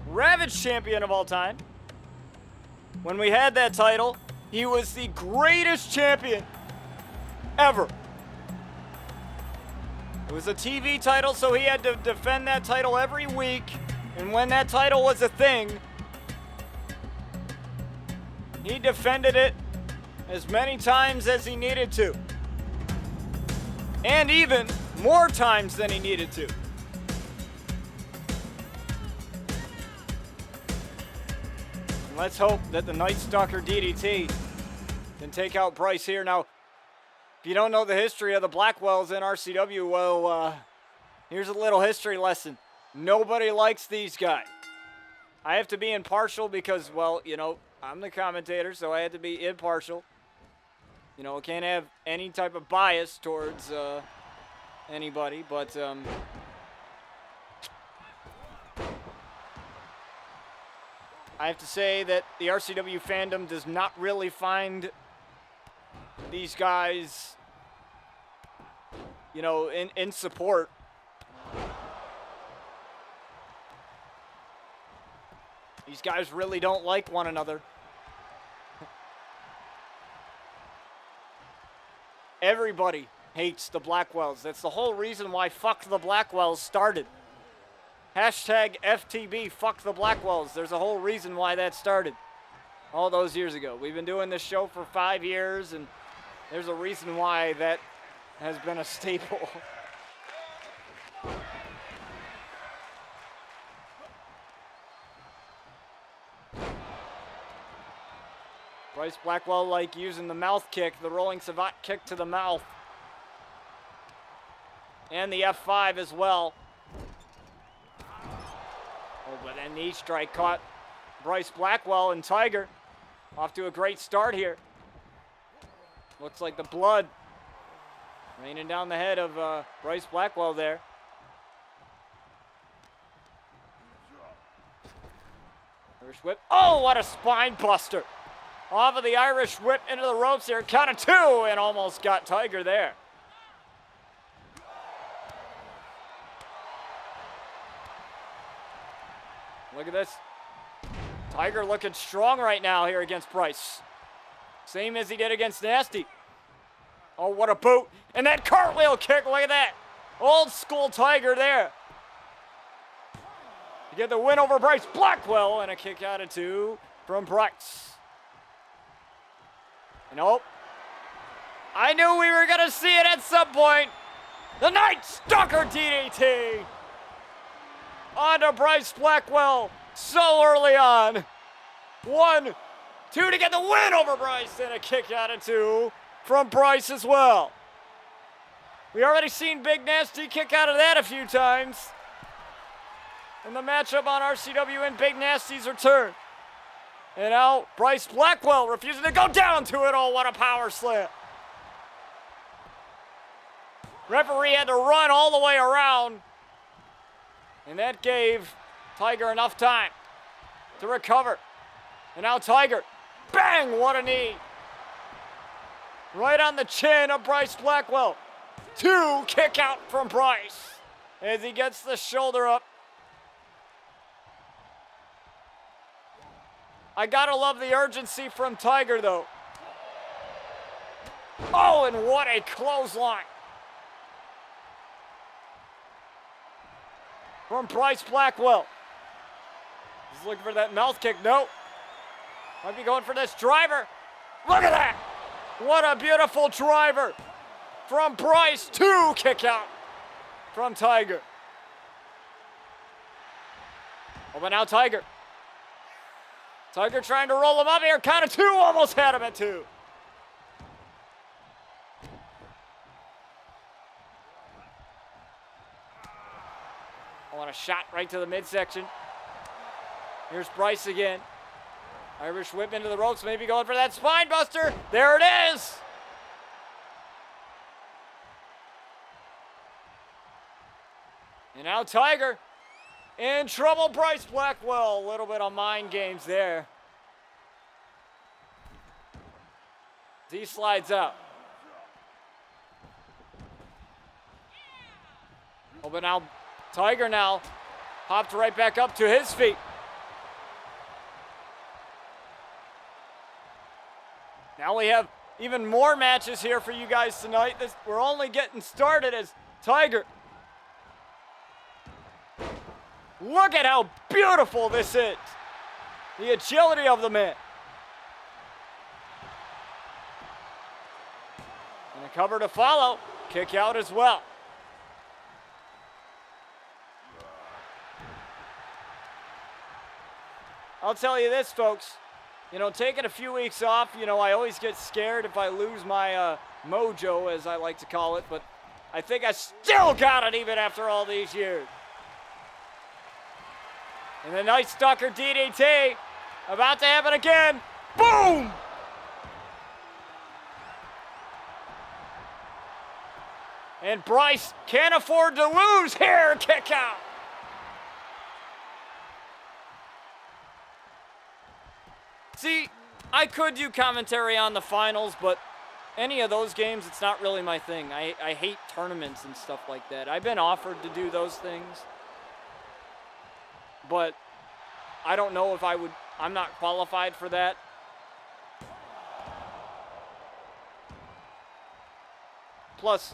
Ravage champion of all time. When we had that title, he was the greatest champion ever. It was a TV title, so he had to defend that title every week. And when that title was a thing, he defended it as many times as he needed to. And even more times than he needed to. And let's hope that the Night Stalker DDT can take out Bryce here. Now, if you don't know the history of the Blackwells in RCW, well, here's a little history lesson. Nobody likes these guys. I have to be impartial because, well, you know, I'm the commentator, so I have to be impartial. You know, I can't have any type of bias towards anybody, but I have to say that the RCW fandom does not really find these guys, you know, in support. These guys really don't like one another. Everybody hates the Blackwells. That's the whole reason why Fuck the Blackwells started. Hashtag FTB, Fuck the Blackwells. There's a whole reason why that started all those years ago. We've been doing this show for 5 years, and there's a reason why that has been a staple. Bryce Blackwell like using the mouth kick, the rolling savate kick to the mouth. And the F5 as well. Oh, but then knee strike caught Bryce Blackwell, and Tiger off to a great start here. Looks like the blood raining down the head of Bryce Blackwell there. Irish whip. Oh, what a spine buster. Off of the Irish whip into the ropes here. Count of 2 and almost got Tiger there. Look at this. Tiger looking strong right now here against Bryce. Same as he did against Nasty. Oh, what a boot. And that cartwheel kick, look at that. Old school Tiger there. To get the win over Bryce Blackwell, and a kick out of 2 from Bryce. And oh, I knew we were gonna see it at some point. The Night Stalker DDT onto Bryce Blackwell so early on. 1, 2 to get the win over Bryce, and a kick out of 2 from Bryce as well. We already seen Big Nasty kick out of that a few times in the matchup on RCW and Big Nasty's return. And now Bryce Blackwell refusing to go down to it. Oh, what a power slam. Referee had to run all the way around, and that gave Tiger enough time to recover. And now Tiger, bang, what a knee. Right on the chin of Bryce Blackwell. 2 kick out from Bryce as he gets the shoulder up. I gotta love the urgency from Tiger though. Oh, and what a clothesline from Bryce Blackwell. He's looking for that mouth kick. Nope. Might be going for this driver. Look at that. What a beautiful driver from Bryce. 2 kick out from Tiger. Oh, but now Tiger. Tiger trying to roll him up here. Count of 2, almost had him at 2. I want a shot right to the midsection. Here's Bryce again. Irish whip into the ropes, maybe going for that spine buster. There it is. And now Tiger in trouble. Bryce Blackwell, a little bit of mind games there. He slides out. Oh, but now Tiger now hopped right back up to his feet. Now we have even more matches here for you guys tonight. We're only getting started as Tiger. Look at how beautiful this is. The agility of the man. And a cover to follow. Kick out as well. I'll tell you this, folks. You know, taking a few weeks off, you know, I always get scared if I lose my mojo, as I like to call it, but I think I still got it even after all these years. And the Night Stalker DDT about to happen again. Boom! And Bryce can't afford to lose here. Kick out. See, I could do commentary on the finals, but any of those games, it's not really my thing. I hate tournaments and stuff like that. I've been offered to do those things, but I don't know if I would. I'm not qualified for that. Plus,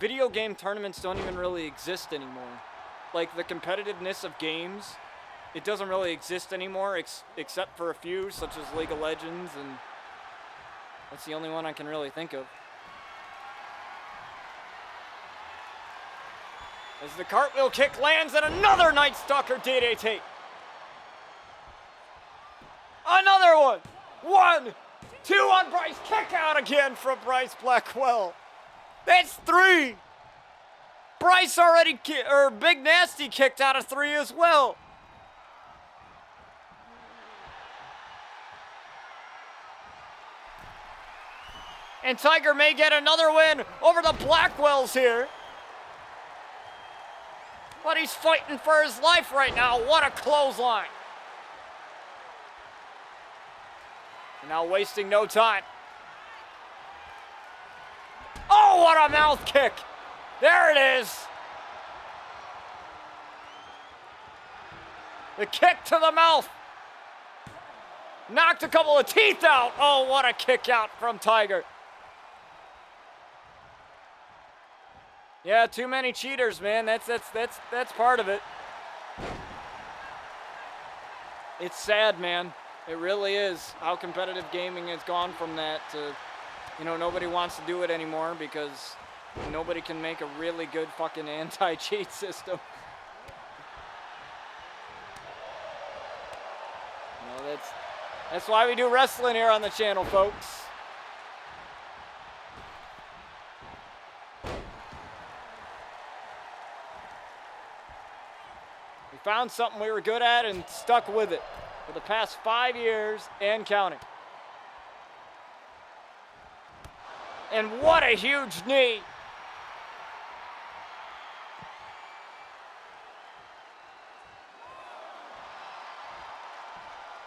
video game tournaments don't even really exist anymore. Like, the competitiveness of games, it doesn't really exist anymore, except for a few, such as League of Legends, and that's the only one I can really think of. As the cartwheel kick lands and another Night Stalker DDT. Another one. 1, 2 on Bryce. Kick out again from Bryce Blackwell. That's 3. Bryce already, Big Nasty kicked out of 3 as well. And Tiger may get another win over the Blackwells here. But he's fighting for his life right now. What a clothesline. Now wasting no time. Oh, what a mouth kick. There it is. The kick to the mouth. Knocked a couple of teeth out. Oh, what a kick out from Tiger. Yeah, too many cheaters, man. That's part of it. It's sad, man. It really is how competitive gaming has gone from that to, you know, nobody wants to do it anymore because nobody can make a really good fucking anti-cheat system. You know, that's why we do wrestling here on the channel, folks. We found something we were good at and stuck with it for the past 5 years and counting. And what a huge knee.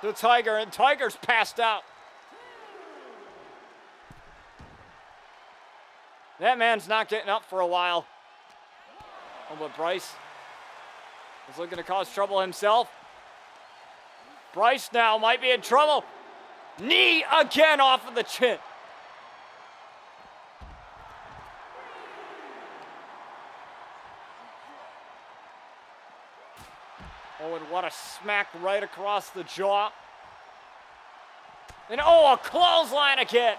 To Tiger, and Tiger's passed out. That man's not getting up for a while. Oh, but Bryce is looking to cause trouble himself. Bryce now might be in trouble. Knee again off of the chin. Oh, and what a smack right across the jaw. And oh, a clothesline again.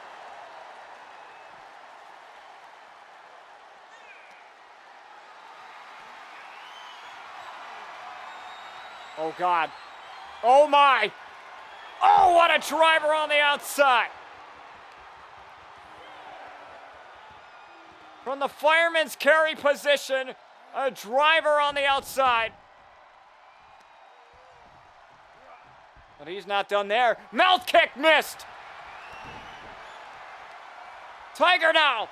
Oh, God. Oh, my. Oh, what a driver on the outside. From the fireman's carry position, a driver on the outside. But he's not done there. Mouth kick missed. Tiger now.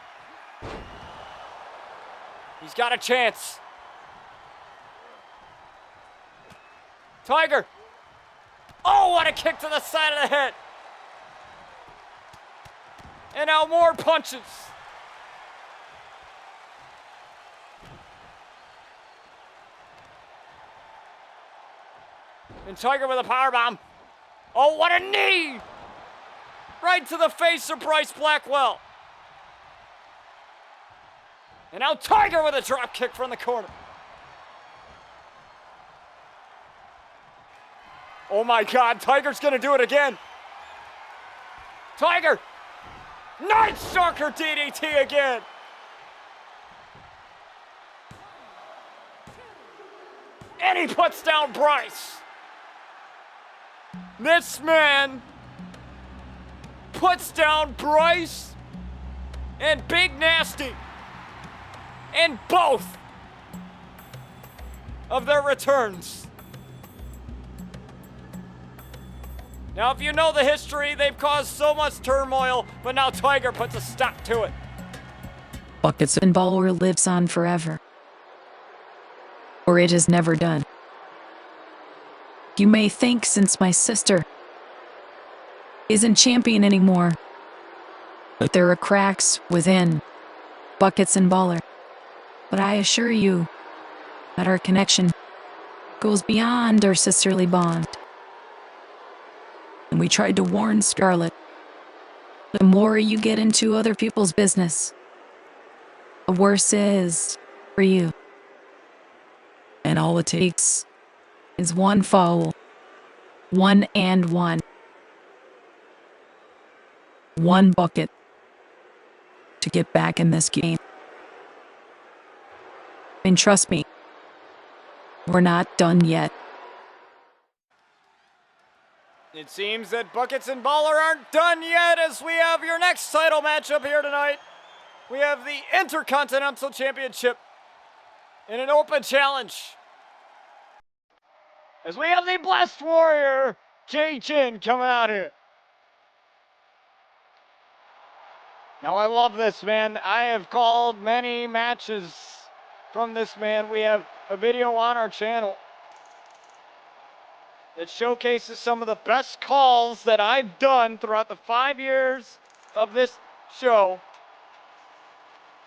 He's got a chance. Tiger. Oh, what a kick to the side of the head. And now more punches. And Tiger with a powerbomb. Oh, what a knee! Right to the face of Bryce Blackwell. And now Tiger with a drop kick from the corner. Oh my God, Tiger's gonna do it again. Tiger! Night Stalker DDT again! And he puts down Bryce. This man puts down Bryce and Big Nasty in both of their returns. Now, if you know the history, they've caused so much turmoil, but now Tiger puts a stop to it. Buckets and Baller lives on forever. Or it is never done. You may think since my sister isn't champion anymore, but there are cracks within Buckets and Baller. But I assure you that our connection goes beyond our sisterly bond. And we tried to warn Scarlet, the more you get into other people's business, the worse it is for you. And all it takes is one foul, 1 and 1, one bucket to get back in this game. And trust me, we're not done yet. It seems that Buckets and Baller aren't done yet, as we have your next title matchup here tonight. We have the Intercontinental Championship in an open challenge. As we have the Blessed Warrior, Jay Jin, coming out here. Now I love this man. I have called many matches from this man. We have a video on our channel that showcases some of the best calls that I've done throughout the 5 years of this show.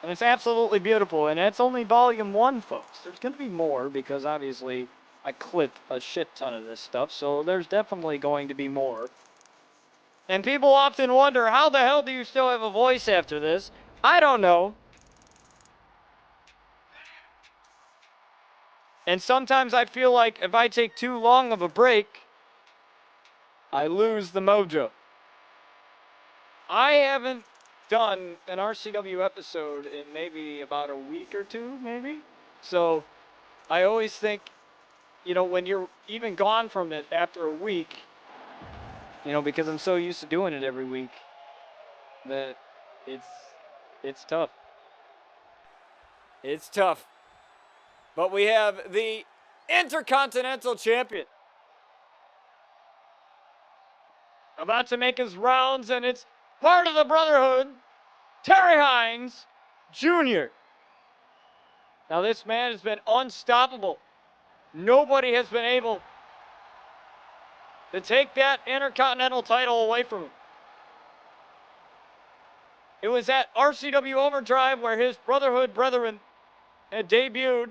And it's absolutely beautiful. And it's only volume 1, folks. There's going to be more because obviously I clip a shit ton of this stuff. So there's definitely going to be more. And people often wonder, how the hell do you still have a voice after this? I don't know. And sometimes I feel like if I take too long of a break, I lose the mojo. I haven't done an RCW episode in maybe about a week or two, maybe. So I always think, you know, when you're even gone from it after a week, you know, because I'm so used to doing it every week, that it's tough. It's tough. But we have the Intercontinental Champion about to make his rounds, and it's part of the Brotherhood, Terry Hines Jr. Now this man has been unstoppable. Nobody has been able to take that Intercontinental title away from him. It was at RCW Overdrive where his Brotherhood brethren had debuted.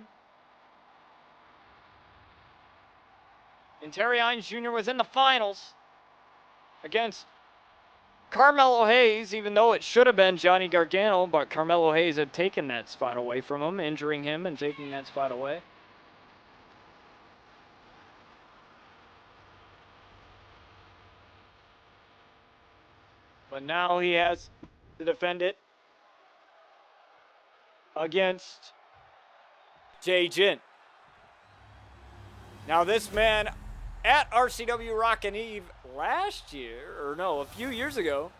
And Terry Hines Jr. was in the finals against Carmelo Hayes, even though it should have been Johnny Gargano, but Carmelo Hayes had taken that spot away from him, injuring him and taking that spot away. But now he has to defend it against Jay Jin. Now this man at RCW Rockin' Eve last year, or no, a few years ago,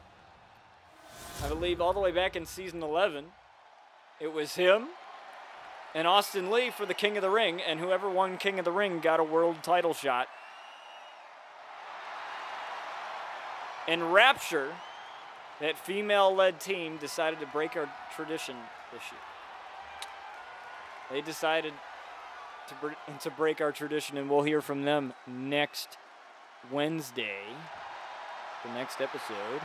I believe all the way back in season 11, it was him and Austin Lee for the King of the Ring, and whoever won King of the Ring got a world title shot. And Rapture, that female-led team, decided to break our tradition this year. They decided to break our tradition, and we'll hear from them next Wednesday, the next episode,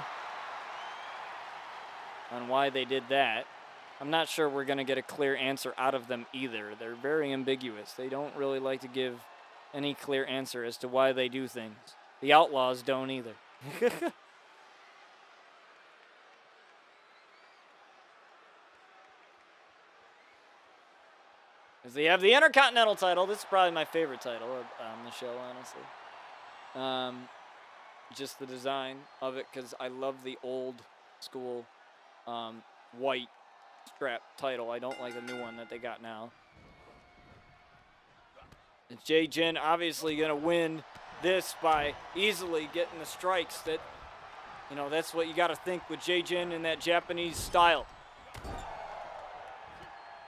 on why they did that. I'm not sure we're going to get a clear answer out of them either. They're very ambiguous. They don't really like to give any clear answer as to why they do things. The Outlaws don't either. As they have the Intercontinental title. This is probably my favorite title on the show, honestly. Just the design of it, because I love the old school white strap title. I don't like the new one that they got now. And Jay Jin obviously going to win this by easily getting the strikes. That, you know, that's what you got to think with Jay Jin in that Japanese style.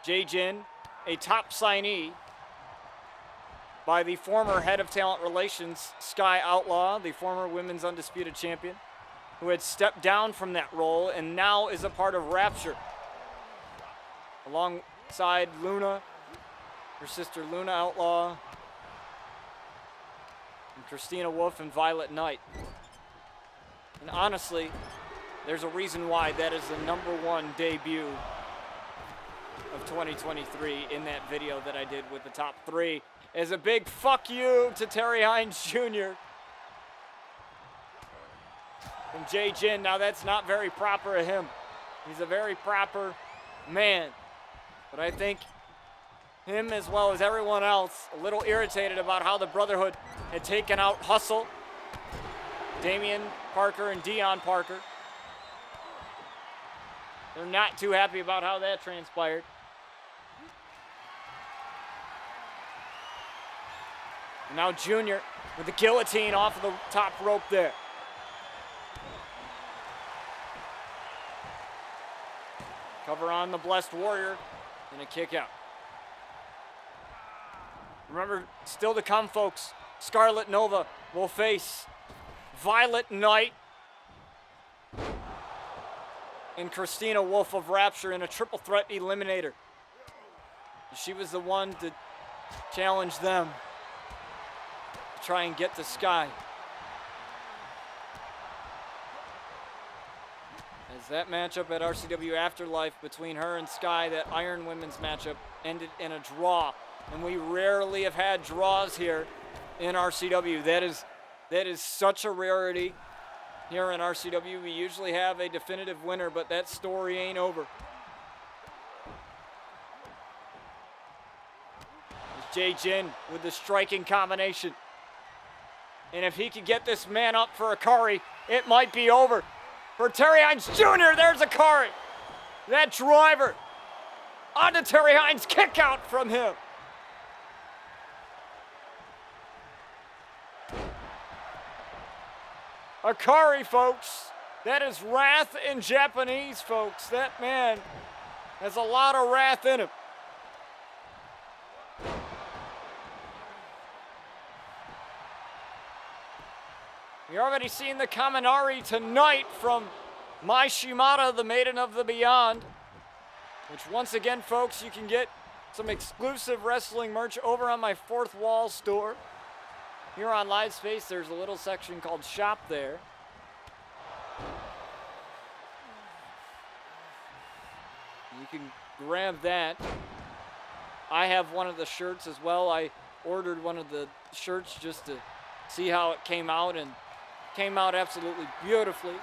Jay Jin, a top signee by the former head of talent relations, Sky Outlaw, the former women's undisputed champion, who had stepped down from that role and now is a part of Rapture. Alongside Luna, her sister Luna Outlaw, and Christina Wolfe and Violet Knight. And honestly, there's a reason why that is the #1 debut of 2023 in that video that I did with the top 3, is a big fuck you to Terry Hines Jr. from Jay Jin. Now that's not very proper of him. He's a very proper man. But I think him, as well as everyone else, a little irritated about how the Brotherhood had taken out Hustle, Damian Parker and Dion Parker. They're not too happy about how that transpired. And now Junior with the guillotine off of the top rope there. Cover on the Blessed Warrior and a kick out. Remember, still to come, folks, Scarlet Nova will face Violet Knight and Christina Wolfe of Rapture in a triple threat eliminator. She was the one to challenge them to try and get to Sky. As that matchup at RCW Afterlife between her and Sky, that Iron Women's matchup, ended in a draw. And we rarely have had draws here in RCW. That is such a rarity here in RCW. We usually have a definitive winner, but that story ain't over. It's Jay Jin with the striking combination. And if he could get this man up for Akari, it might be over. For Terry Hines Jr., there's Akari. That driver onto Terry Hines, kick out from him. Akari, folks, that is wrath in Japanese, folks. That man has a lot of wrath in him. We already seen the Kaminari tonight from Mai Shimada, the Maiden of the Beyond, which once again, folks, you can get some exclusive wrestling merch over on my Fourth Wall store. Here on Live Space, there's a little section called Shop there. You can grab that. I have one of the shirts as well. I ordered one of the shirts just to see how it came out, and came out absolutely beautifully.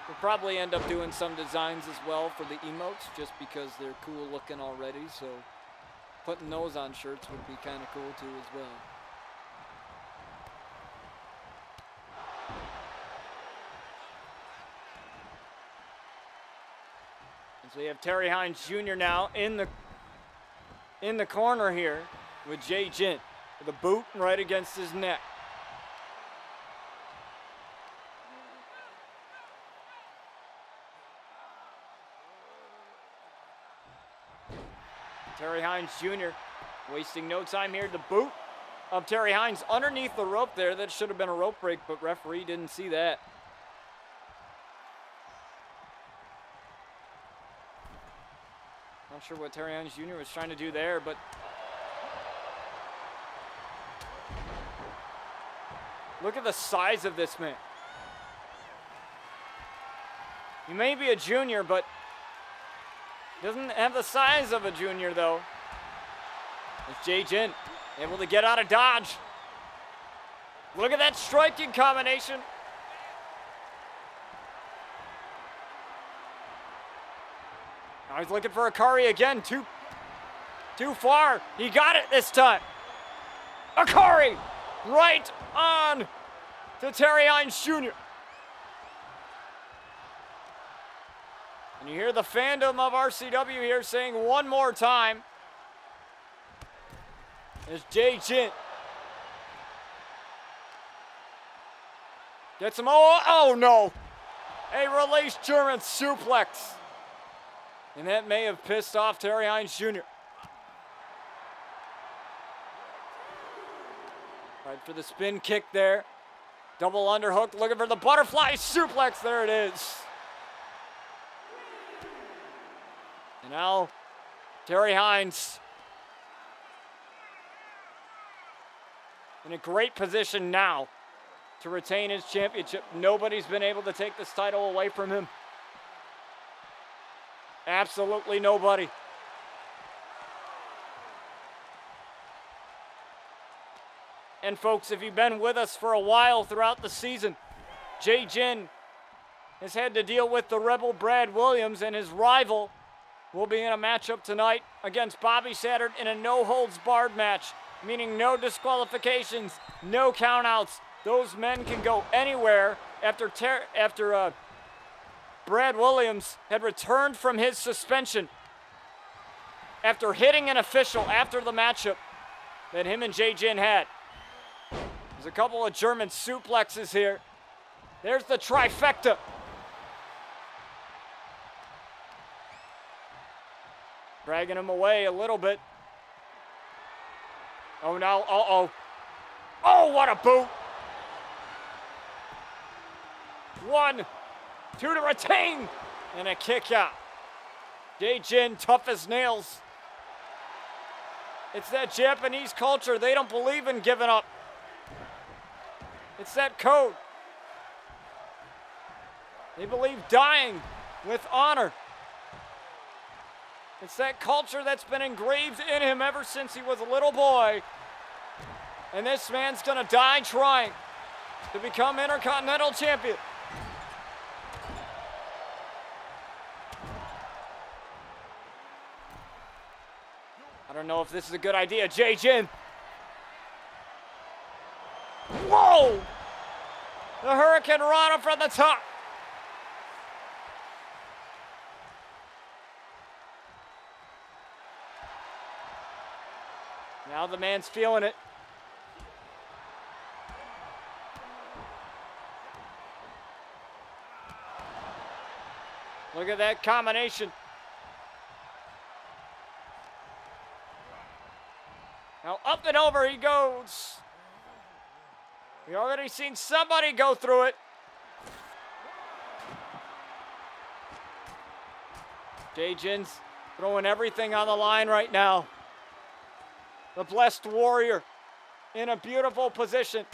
We'll probably end up doing some designs as well for the emotes just because they're cool looking already, so putting those on shirts would be kind of cool too as well. And so we have Terry Hines Jr. now in the corner here with Jay Jin with a boot right against his neck. Terry Hines Jr. wasting no time here. The boot of Terry Hines underneath the rope there. That should have been a rope break, but referee didn't see that. Not sure what Terry Hines Jr. was trying to do there, but look at the size of this man. He may be a junior, but doesn't have the size of a junior, though. It's Jay Jin able to get out of dodge. Look at that striking combination. Now he's looking for Akari again. Too far. He got it this time. Akari right on to Terry Hines Jr. And you hear the fandom of RCW here saying one more time. There's Jay Jin. Gets him. Oh no. A release German suplex. And that may have pissed off Terry Hines Jr. Right for the spin kick there. Double underhook, looking for the butterfly suplex. There it is. And now, Terry Hines in a great position now to retain his championship. Nobody's been able to take this title away from him. Absolutely nobody. And folks, if you've been with us for a while throughout the season, Jay Jin has had to deal with the Rebel Brad Williams, and his rival will be in a matchup tonight against Bobby Saturn in a no-holds-barred match, meaning no disqualifications, no countouts. Those men can go anywhere after Brad Williams had returned from his suspension after hitting an official after the matchup that him and Jin had. There's a couple of German suplexes here. There's the trifecta. Dragging him away a little bit. Oh, now, uh-oh. Oh, what a boot. 1, 2 to retain, and a kick out. Jin, tough as nails. It's that Japanese culture. They don't believe in giving up. It's that code. They believe dying with honor. It's that culture that's been engraved in him ever since he was a little boy. And this man's gonna die trying to become Intercontinental Champion. I don't know if this is a good idea. Jin. Whoa! The Hurricane Rana from the top. Now the man's feeling it. Look at that combination. Now up and over he goes. We already seen somebody go through it. Jin's throwing everything on the line right now. The Blessed Warrior in a beautiful position.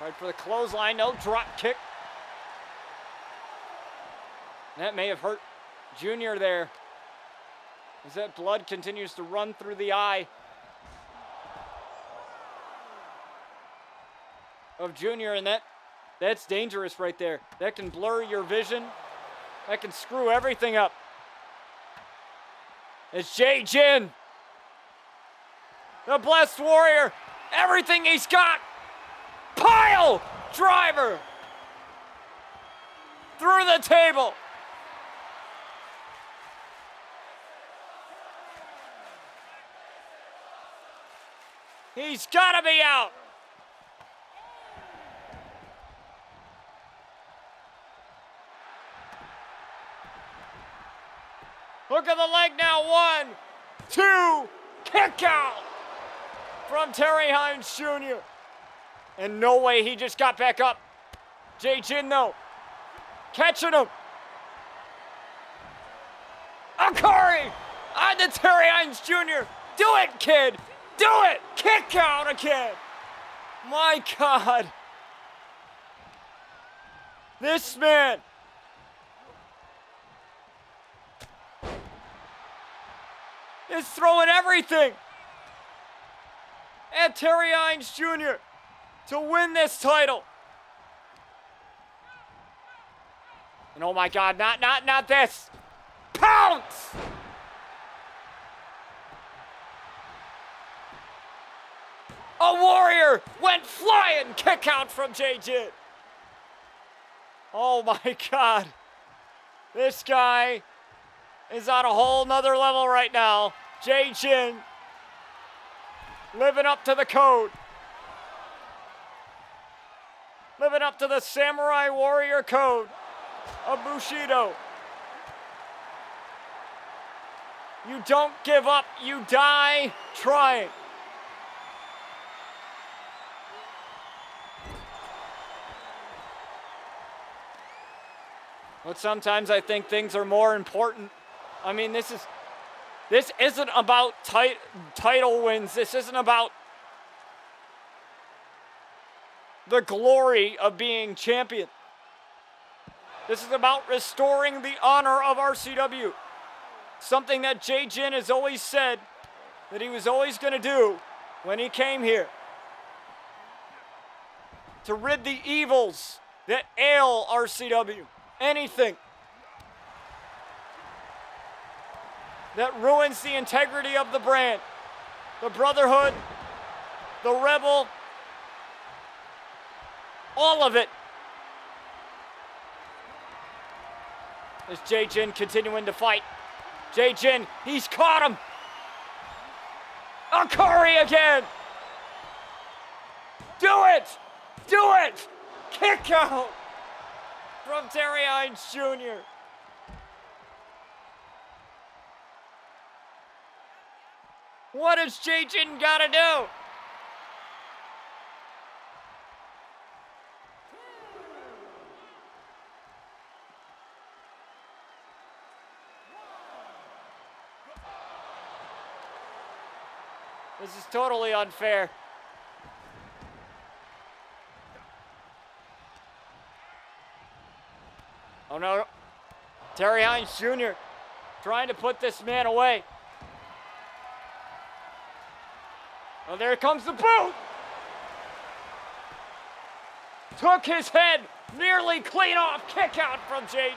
Right for the clothesline, no drop kick. That may have hurt Junior there, as that blood continues to run through the eye of Junior, and that's dangerous right there. That can blur your vision. That can screw everything up. It's Jin, the Blessed Warrior, everything he's got. Pile driver through the table. He's got to be out. Look at the leg now. 1, 2, kick out from Terry Hines Jr. And no way he just got back up. Jin though, catching him. Akari on to Terry Hines Jr. Do it, kid. Do it. Kick out again. My God. This man. Is throwing everything at Terry Hines Jr. to win this title. And oh my God, not this. Pounce! A warrior went flying. Kick out from Jin. Oh my God. This guy is on a whole nother level right now. Jin living up to the code. Living up to the Samurai Warrior code of Bushido. You don't give up, you die trying. But sometimes I think things are more important. I mean, this isn't about title wins. This isn't about the glory of being champion. This is about restoring the honor of RCW. Something that Jin has always said that he was always going to do when he came here. To rid the evils that ail RCW. Anything that ruins the integrity of the brand. The Brotherhood, the Rebel, all of it. As Jin continuing to fight. Jin, he's caught him. A Curry again. Do it. Do it. Kick out from Terry Hines Jr. What does Jin gotta do? This is totally unfair. Oh no. Terry Hines Jr. trying to put this man away. Oh, there comes the boot. Took his head nearly clean off. Kick out from Jin.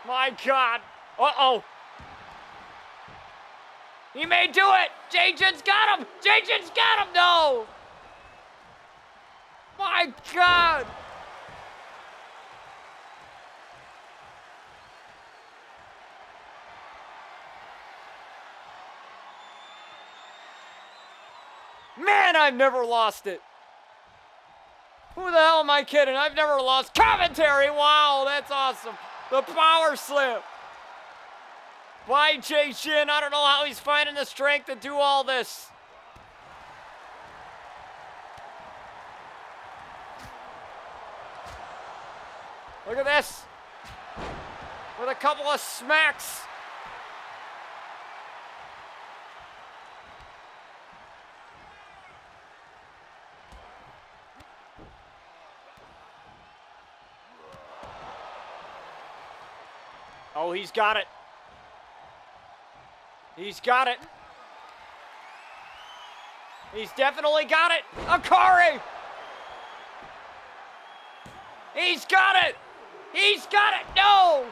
My God. Uh-oh. He may do it. Jin's got him. Jin's got him. No. My God. Man, I've never lost it. Who the hell am I kidding? I've never lost commentary. Wow, that's awesome. The power slam by Jin. I don't know how he's finding the strength to do all this. Look at this. With a couple of smacks. Oh, he's got it. He's got it. He's definitely got it. Akari! He's got it! He's got it! No!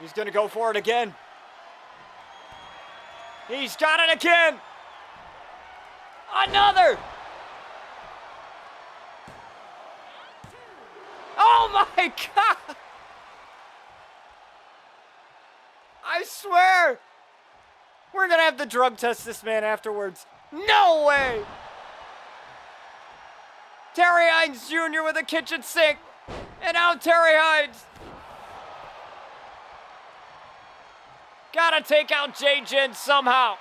He's gonna go for it again. He's got it again! Another! Oh my God! I swear! We're gonna have to drug test this man afterwards. No way! Terry Hines Jr. with a kitchen sink. And now Terry Hines. Gotta take out Jin somehow.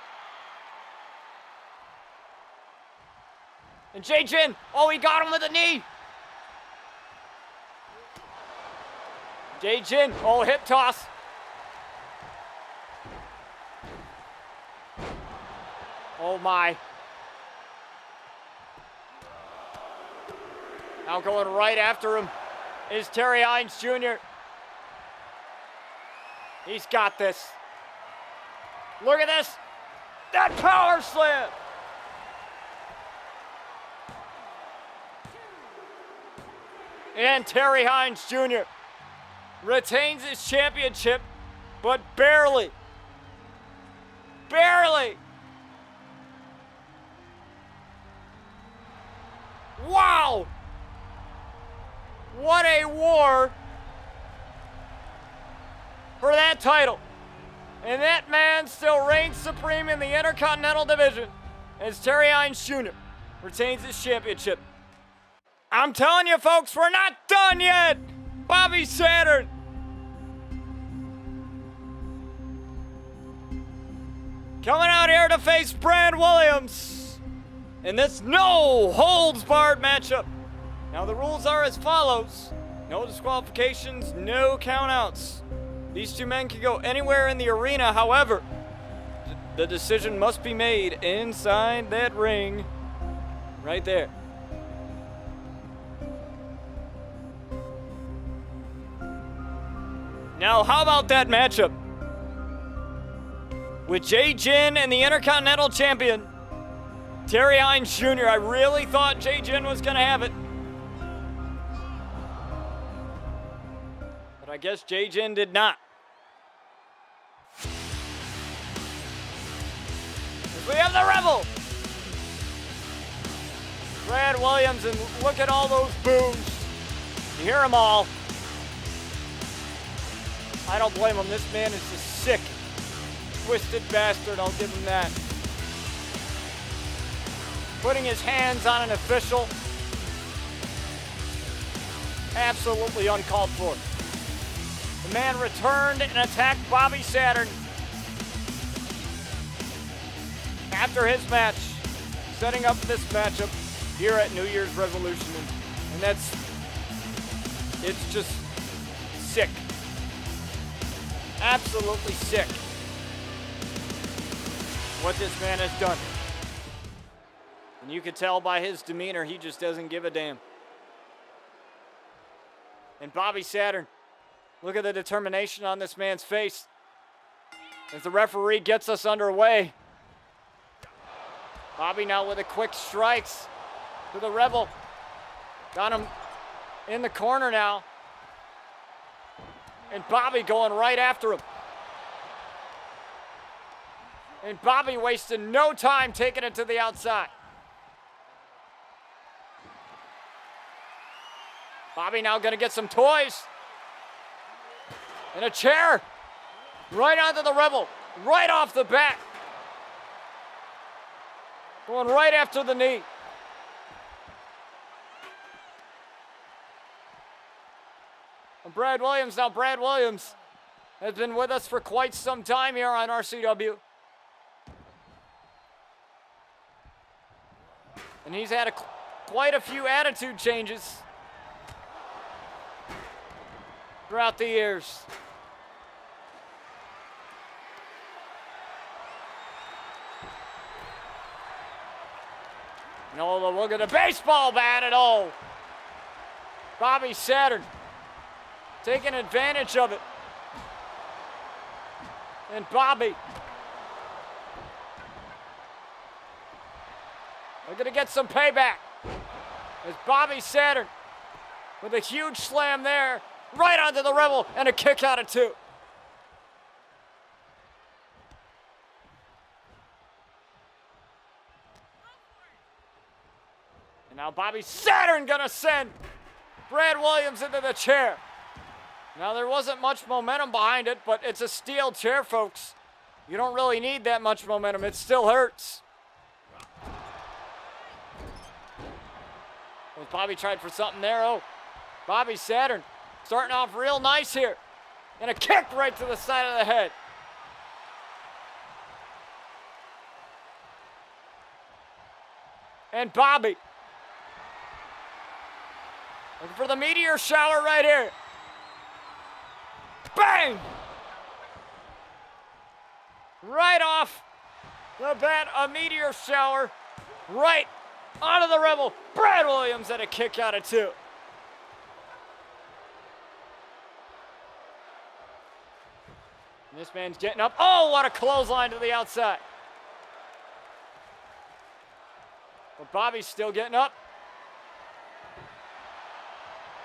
And Jin, oh, he got him with a knee. Jin, oh, hip toss. Oh my. Now going right after him is Terry Hines Jr. He's got this. Look at this. That power slam. And Terry Hines Jr. retains his championship, but barely. Barely. Wow. What a war for that title. And that man still reigns supreme in the Intercontinental division as Terry Hines Jr. retains his championship. I'm telling you, folks, we're not done yet. Bobby Saturn. Coming out here to face Brad Williams in this no-holds-barred matchup. Now, the rules are as follows. No disqualifications, no countouts. These two men can go anywhere in the arena. However, the decision must be made inside that ring right there. Now, how about that matchup? With Jin and the Intercontinental Champion, Terry Hines Jr. I really thought Jin was going to have it. But I guess Jin did not. As we have the Rebel. Brad Williams, and look at all those boos. You hear them all. I don't blame him. This man is a sick, twisted bastard. I'll give him that. Putting his hands on an official. Absolutely uncalled for. The man returned and attacked Bobby Saturn after his match, setting up this matchup here at New Year's Resolution. And it's just sick. Absolutely sick what this man has done. And you can tell by his demeanor, he just doesn't give a damn. And Bobby Saturn, look at the determination on this man's face as the referee gets us underway. Bobby now with the quick strikes to the Rebel. Got him in the corner now. And Bobby going right after him. And Bobby wasting no time taking it to the outside. Bobby now gonna get some toys. And a chair. Right onto the Rebel. Right off the bat. Going right after the knee. And Brad Williams, now Brad Williams has been with us for quite some time here on RCW. And he's had quite a few attitude changes throughout the years. No look at the baseball bat at all. Bobby Saturn taking advantage of it. And Bobby, we're gonna get some payback. As Bobby Saturn with a huge slam there, right onto the Rebel, and a kick out of two. And now Bobby Saturn gonna send Brad Williams into the chair. Now there wasn't much momentum behind it, but it's a steel chair, folks. You don't really need that much momentum. It still hurts. Well, Bobby tried for something there. Oh, Bobby Saturn starting off real nice here. And a kick right to the side of the head. And Bobby looking for the meteor shower right here. Bang! Right off the bat, a meteor shower. Right onto the Rebel. Brad Williams and a kick out of two. And this man's getting up. Oh, what a clothesline to the outside. But Bobby's still getting up.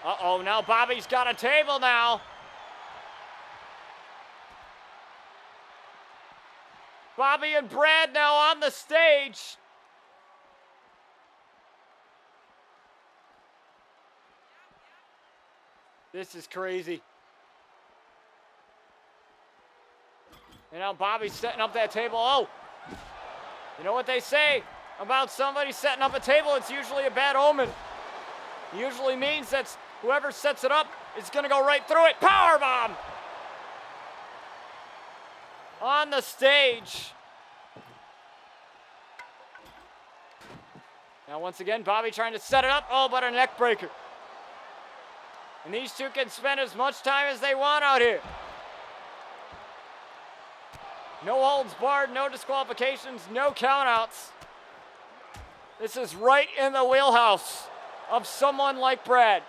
Uh-oh, now Bobby's got a table now. Bobby and Brad now on the stage. This is crazy. And now Bobby's setting up that table. Oh, you know what they say about somebody setting up a table? It's usually a bad omen. It usually means that whoever sets it up is going to go right through it. Powerbomb! On the stage. Now once again, Bobby trying to set it up. Oh, but a neck breaker. And these two can spend as much time as they want out here. No holds barred, no disqualifications, no countouts. This is right in the wheelhouse of someone like Brad.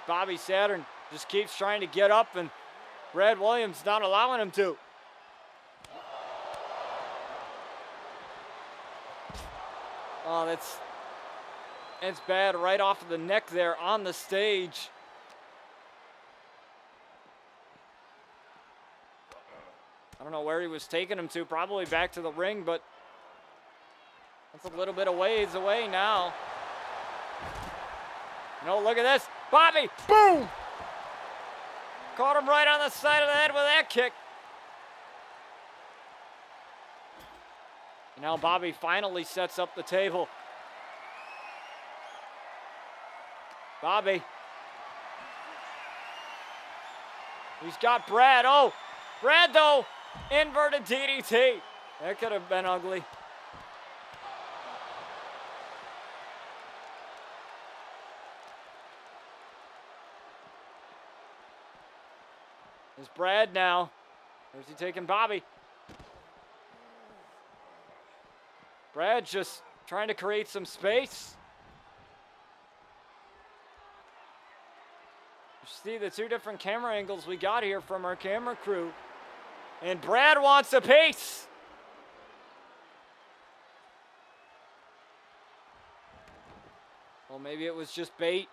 Bobby Saturn just keeps trying to get up, and Brad Williams not allowing him to. Oh, that's bad right off of the neck there on the stage. don't know where he was taking him to, probably back to the ring, but that's a little bit of ways away now. No, look at this. Bobby, boom! Caught him right on the side of the head with that kick. And now Bobby finally sets up the table. Bobby. He's got Brad. Oh, Brad though. Inverted DDT. That could have been ugly. There's Brad now. Where's he taking Bobby? Brad just trying to create some space. You see the two different camera angles we got here from our camera crew. And Brad wants a piece. Well, maybe it was just bait.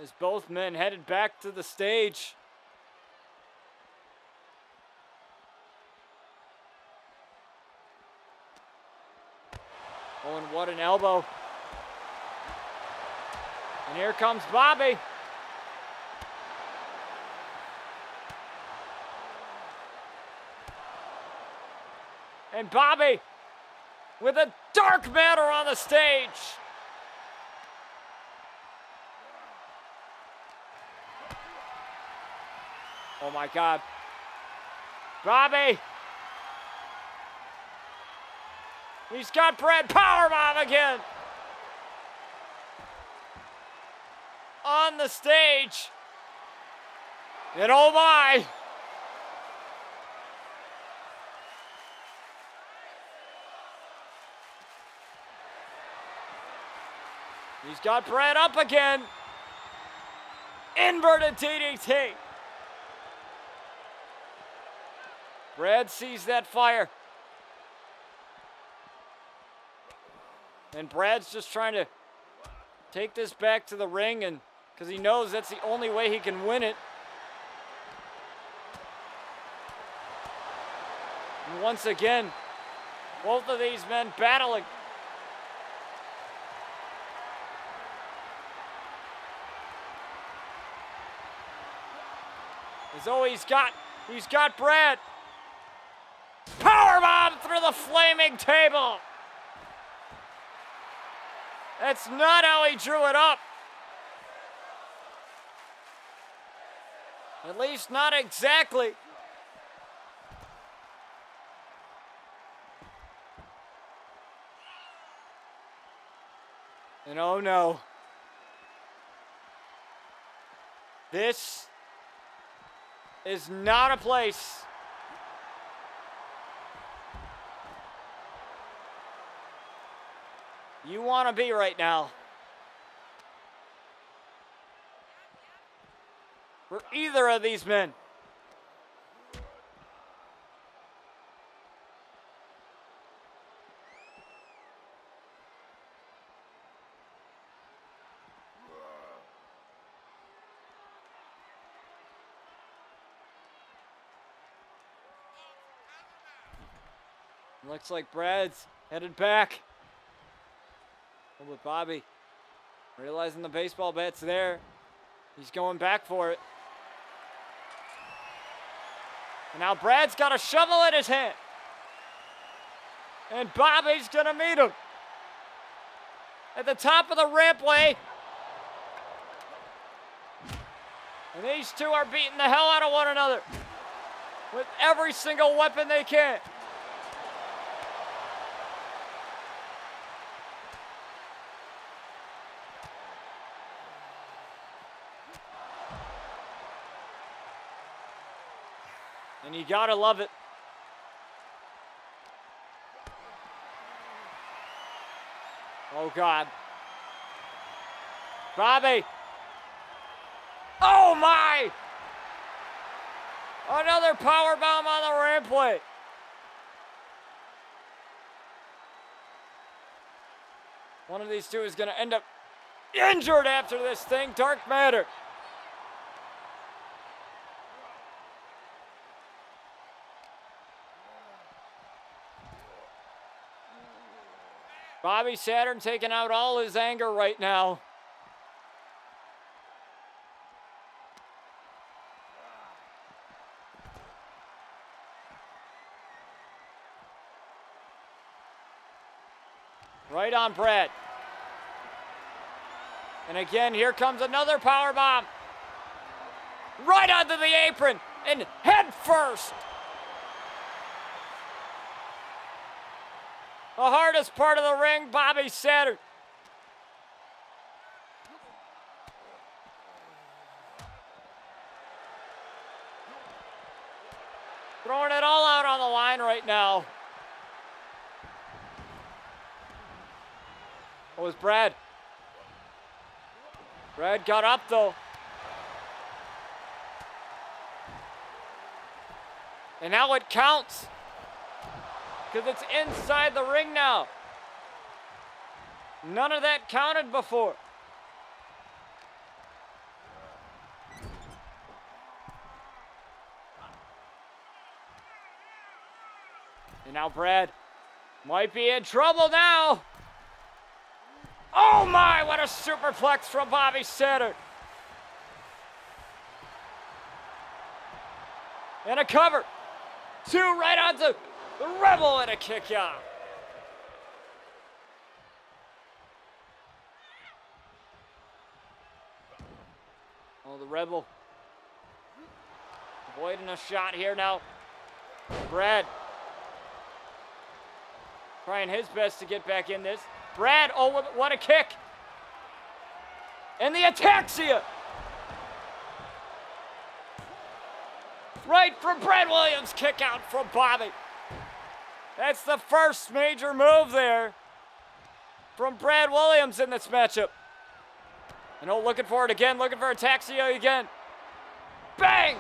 As both men headed back to the stage. Oh, and what an elbow. And here comes Bobby. And Bobby with a dark matter on the stage. Oh my God. Bobby. He's got Brad powerbomb again. On the stage. And oh my. He's got Brad up again. Inverted DDT. Brad sees that fire. And Brad's just trying to take this back to the ring, and because he knows that's the only way he can win it. And once again, both of these men battling. As though he's got Brad. Powerbomb through the flaming table. That's not how he drew it up. At least not exactly. And oh no. This is not a place you want to be right now. For either of these men. Looks like Brad's headed back. Oh, but Bobby, realizing the baseball bat's there, he's going back for it. And now Brad's got a shovel in his hand. And Bobby's gonna meet him at the top of the rampway. And these two are beating the hell out of one another with every single weapon they can. And you gotta love it. Oh God. Bobby. Oh my! Another powerbomb on the rampway. One of these two is gonna end up injured after this thing. Dark matter. Bobby Saturn taking out all his anger right now. Right on Brad. And again, here comes another power bomb. Right onto the apron and head first. The hardest part of the ring, Bobby Saturn. Throwing it all out on the line right now. It was Brad. Brad got up though. And now it counts. Because it's inside the ring now. None of that counted before. And now Brad might be in trouble now. Oh my, what a superplex from Bobby Saturn. And a cover. Two right onto the Rebel and a kick out. Oh, the Rebel avoiding a shot here now. Brad trying his best to get back in this. Brad, oh, what a kick. And the ataxia. Right from Brad Williams, kick out from Bobby. That's the first major move there from Brad Williams in this matchup. And oh, looking for it again, looking for ataxia again. Bang!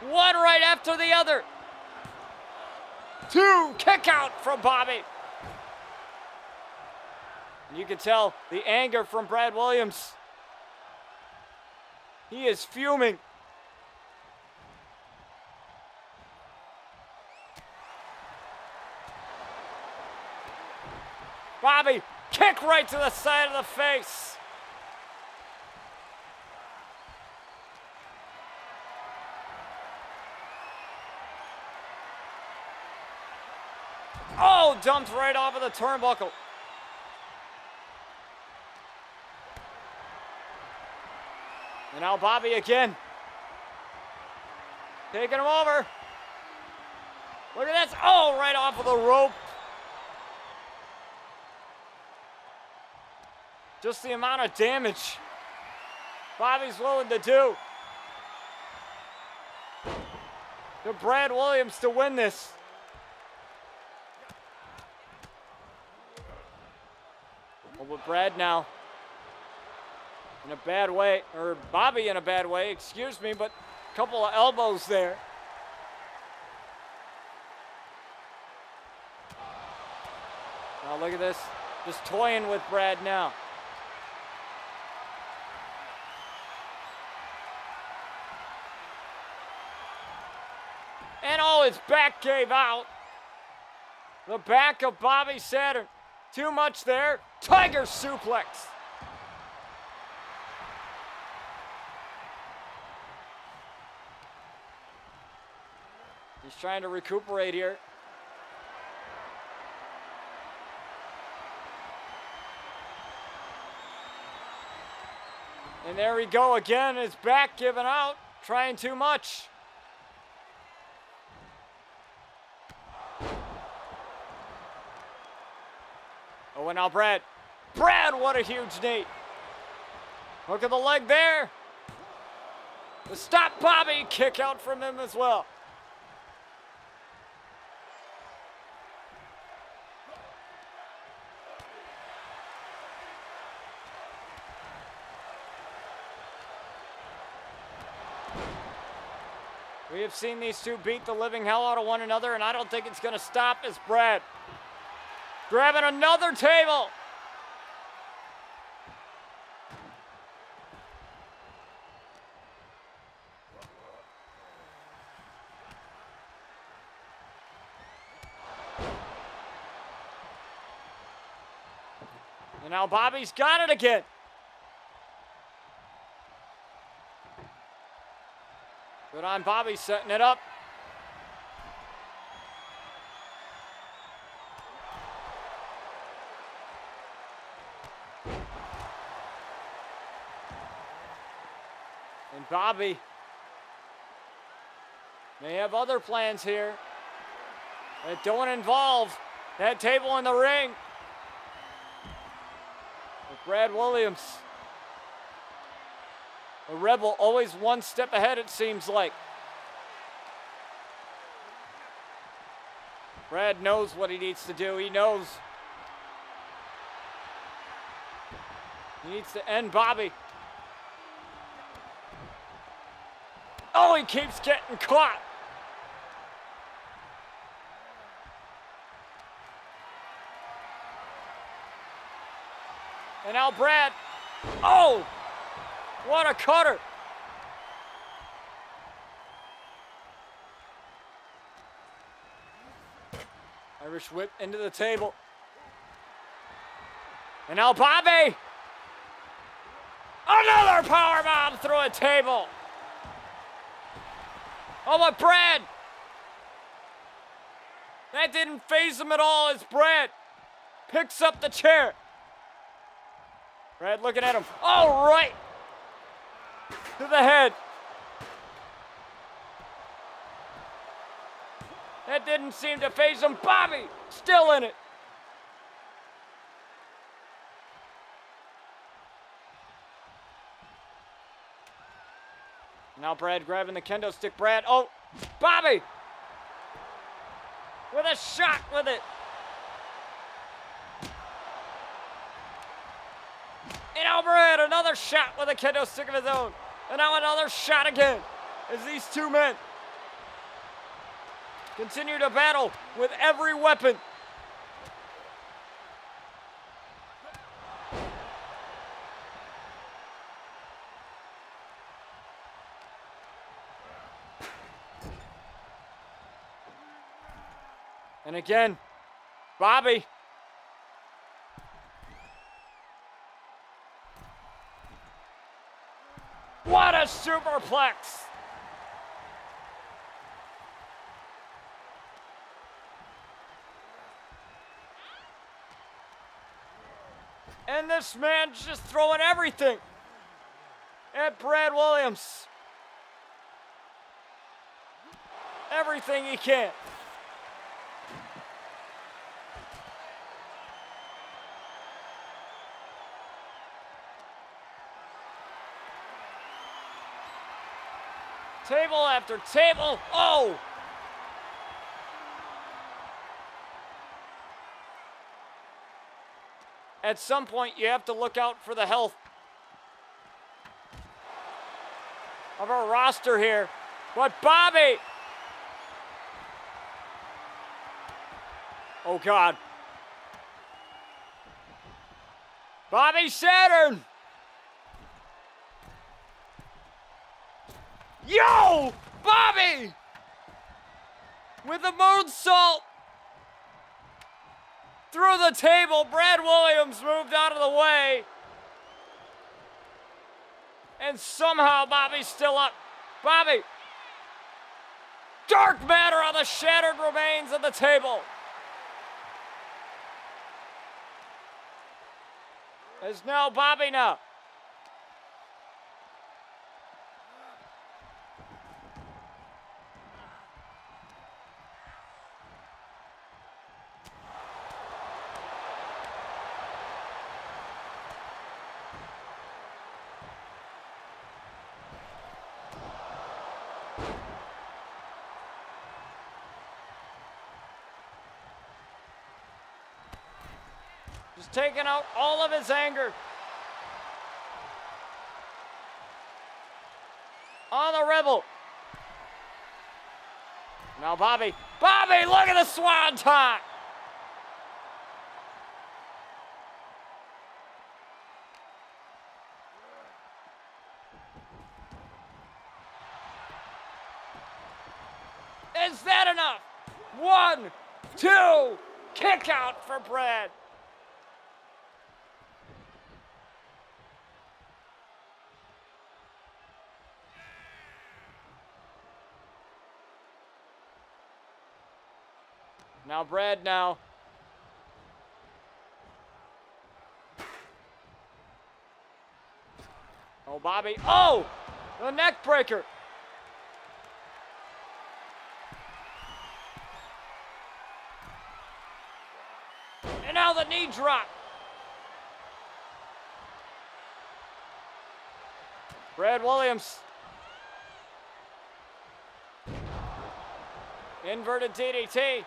One right after the other. Two, kick out from Bobby. And you can tell the anger from Brad Williams. He is fuming. Bobby, kick right to the side of the face. Oh, dumped right off of the turnbuckle. And now Bobby again. Taking him over. Look at this. Oh, right off of the rope. Just the amount of damage Bobby's willing to do to Brad Williams to win this. Well, with Brad now in a bad way, or Bobby in a bad way, excuse me, but a couple of elbows there. Now look at this, just toying with Brad now. And oh, his back gave out. The back of Bobby Saturn. Too much there. Tiger suplex. He's trying to recuperate here. And there we go again. His back giving out. Trying too much. Oh, and now Brad. Brad, what a huge knee. Hook of the leg there. The stop Bobby, kick out from him as well. We have seen these two beat the living hell out of one another, and I don't think it's going to stop as Brad grabbing another table. And now Bobby's got it again. Good on Bobby setting it up. And Bobby may have other plans here that don't involve that table in the ring. With Brad Williams, a Rebel, always one step ahead, it seems like. Brad knows what he needs to do. He knows he needs to end Bobby. Oh, he keeps getting caught. And now Brad. Oh, what a cutter. Irish whip into the table. And now Bobby. Another powerbomb through a table. Oh, but Brad. That didn't faze him at all as Brad picks up the chair. Brad looking at him. Oh, right to the head. That didn't seem to faze him. Bobby still in it. Now Brad grabbing the kendo stick. Brad, oh, Bobby with a shot with it. And now Brad, another shot with a kendo stick of his own. And now another shot again as these two men continue to battle with every weapon. And again, Bobby. What a superplex. And this man's just throwing everything at Brad Williams. Everything he can. Table after table. Oh! At some point, you have to look out for the health of our roster here. But Bobby! Oh, God. Bobby Saturn! Yo! Bobby! With the moonsault! Through the table, Brad Williams moved out of the way. And somehow Bobby's still up. Bobby! Dark matter on the shattered remains of the table. It's now Bobby now. Just taking out all of his anger on the Rebel. Now Bobby. Bobby, look at the swanton! Is that enough? 1, 2, kick out for Brad. Now Brad now. Oh, Bobby. Oh! The neck breaker. And now the knee drop. Brad Williams. Inverted DDT.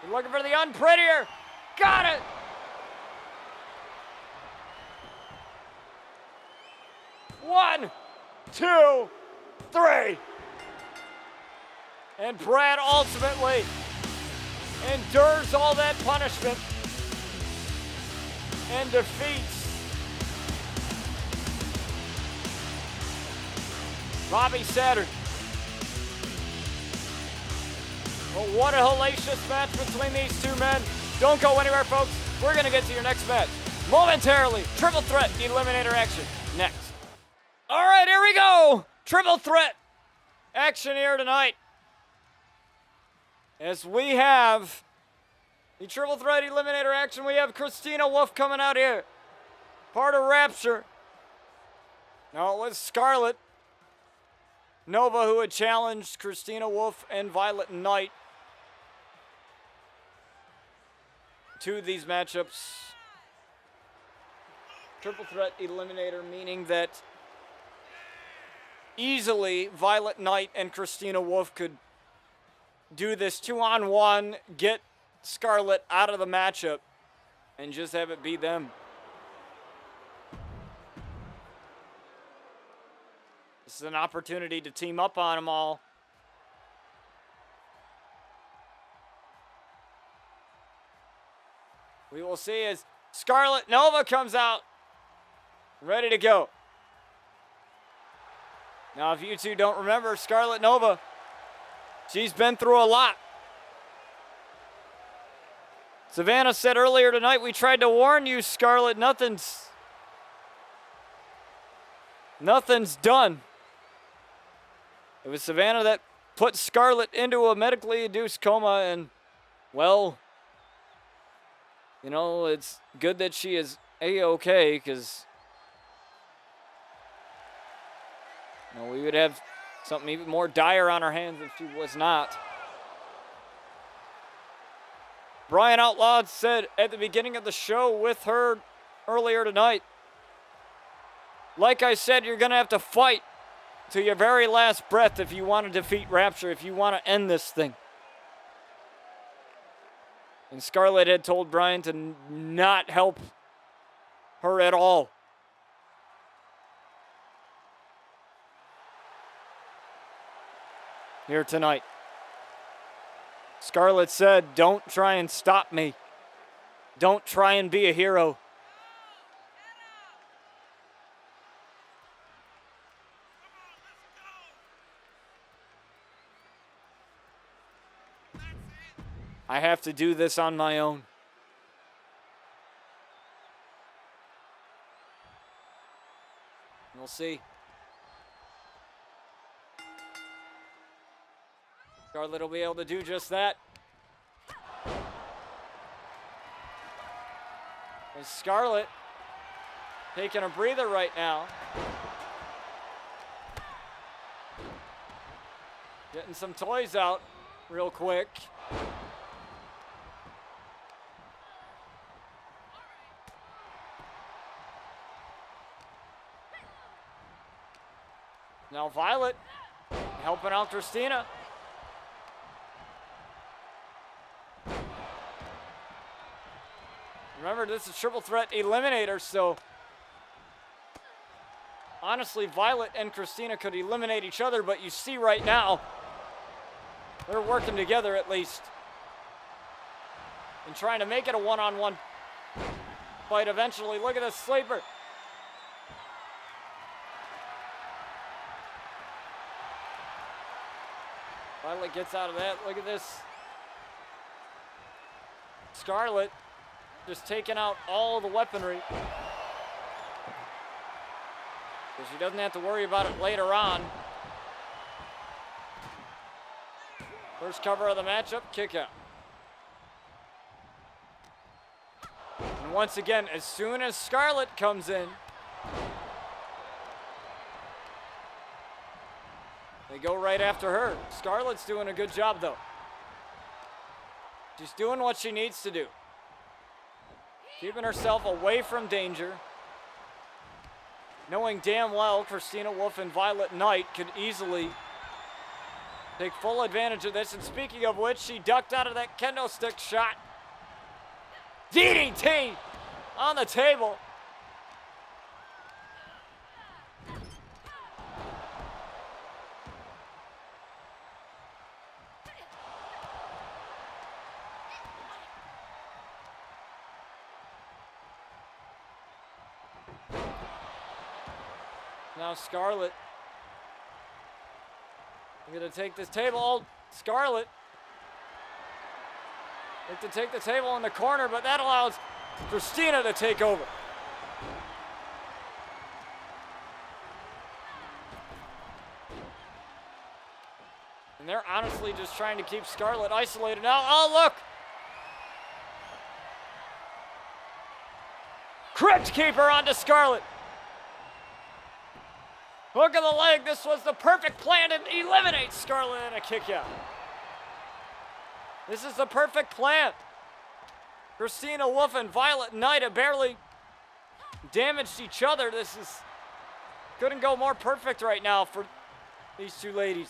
You're looking for the unprettier. Got it. One, two, three. And Brad ultimately endures all that punishment and defeats Bobby Saturn. Well, what a hellacious match between these two men. Don't go anywhere, folks. We're going to get to your next match momentarily. Triple threat eliminator action next. All right, here we go. Triple threat action here tonight. As we have the triple threat eliminator action, we have Christina Wolfe coming out here. Part of Rapture. Now it was Scarlet Nova who had challenged Christina Wolfe and Violet Knight to these matchups. Triple threat eliminator, meaning that easily Violet Knight and Christina Wolfe could do this 2-on-1, get Scarlet out of the matchup, and just have it be them. This is an opportunity to team up on them all. We will see as Scarlet Nova comes out, ready to go. Now, if you two don't remember, Scarlet Nova, she's been through a lot. Savannah said earlier tonight, we tried to warn you, Scarlet, nothing's done. It was Savannah that put Scarlet into a medically induced coma, and, well, you know, it's good that she is A-okay, because you know, we would have something even more dire on our hands if she was not. Brian Outlaw said at the beginning of the show with her earlier tonight, like I said, you're going to have to fight to your very last breath if you want to defeat Rapture, if you want to end this thing. And Scarlet had told Brian to not help her at all. Here tonight. Scarlet said, don't try and stop me. Don't try and be a hero. I have to do this on my own. We'll see. Scarlet will be able to do just that. And Scarlet taking a breather right now. Getting some toys out real quick. Now Violet helping out Christina. Remember, this is triple threat eliminator, so honestly, Violet and Christina could eliminate each other, but you see right now, they're working together at least and trying to make it a one-on-one fight eventually. Look at this sleeper. Violet gets out of that. Look at this. Scarlet just taking out all the weaponry. So she doesn't have to worry about it later on. First cover of the matchup, kick out. And once again, as soon as Scarlet comes in, they go right after her. Scarlet's doing a good job, though. She's doing what she needs to do. Keeping herself away from danger. Knowing damn well Christina Wolfe and Violet Knight could easily take full advantage of this. And speaking of which, she ducked out of that kendo stick shot. DDT on the table. Now Scarlet, I'm gonna take this table. Oh, Scarlet, like to take the table in the corner, but that allows Christina to take over. And they're honestly just trying to keep Scarlet isolated now. Oh, look! Crypt Keeper onto Scarlet. Hook of the leg. This was the perfect plan to eliminate Scarlet in a kick out. This is the perfect plan. Christina Wolfe and Violet Knight have barely damaged each other. This is couldn't go more perfect right now for these two ladies.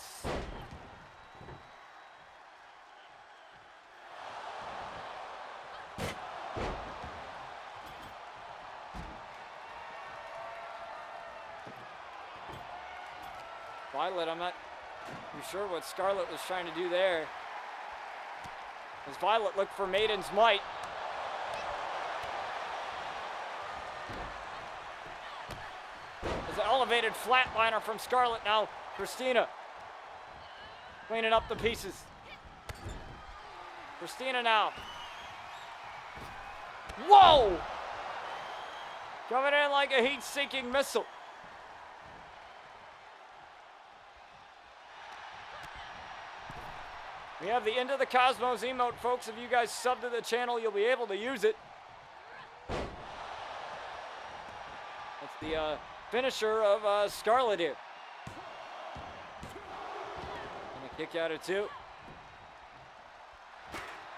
Violet, I'm not sure what Scarlet was trying to do there. As Violet looked for Maiden's Might. There's an elevated flatliner from Scarlet. Now Christina cleaning up the pieces. Christina now. Whoa! Coming in like a heat-seeking missile. We have the Into the Cosmos emote, folks. If you guys sub to the channel, you'll be able to use it. That's the finisher of Scarlet here. And a kick out of two.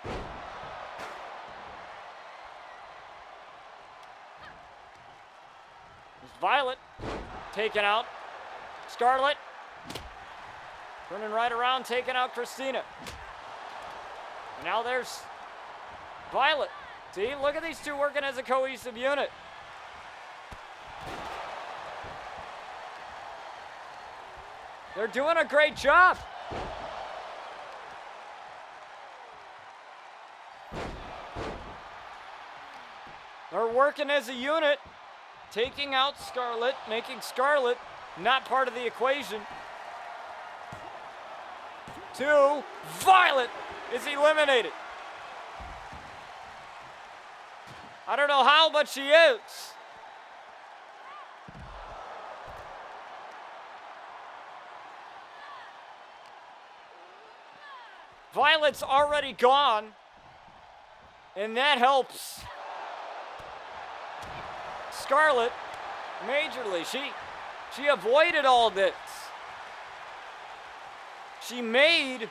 There's Violet taken out. Scarlet turning right around, taking out Christina. And now there's Violet. See, look at these two working as a cohesive unit. They're doing a great job. They're working as a unit, taking out Scarlet, making Scarlet not part of the equation. Two, Violet is eliminated. I don't know how, but she is. Violet's already gone, and that helps Scarlet majorly. She avoided all this. She made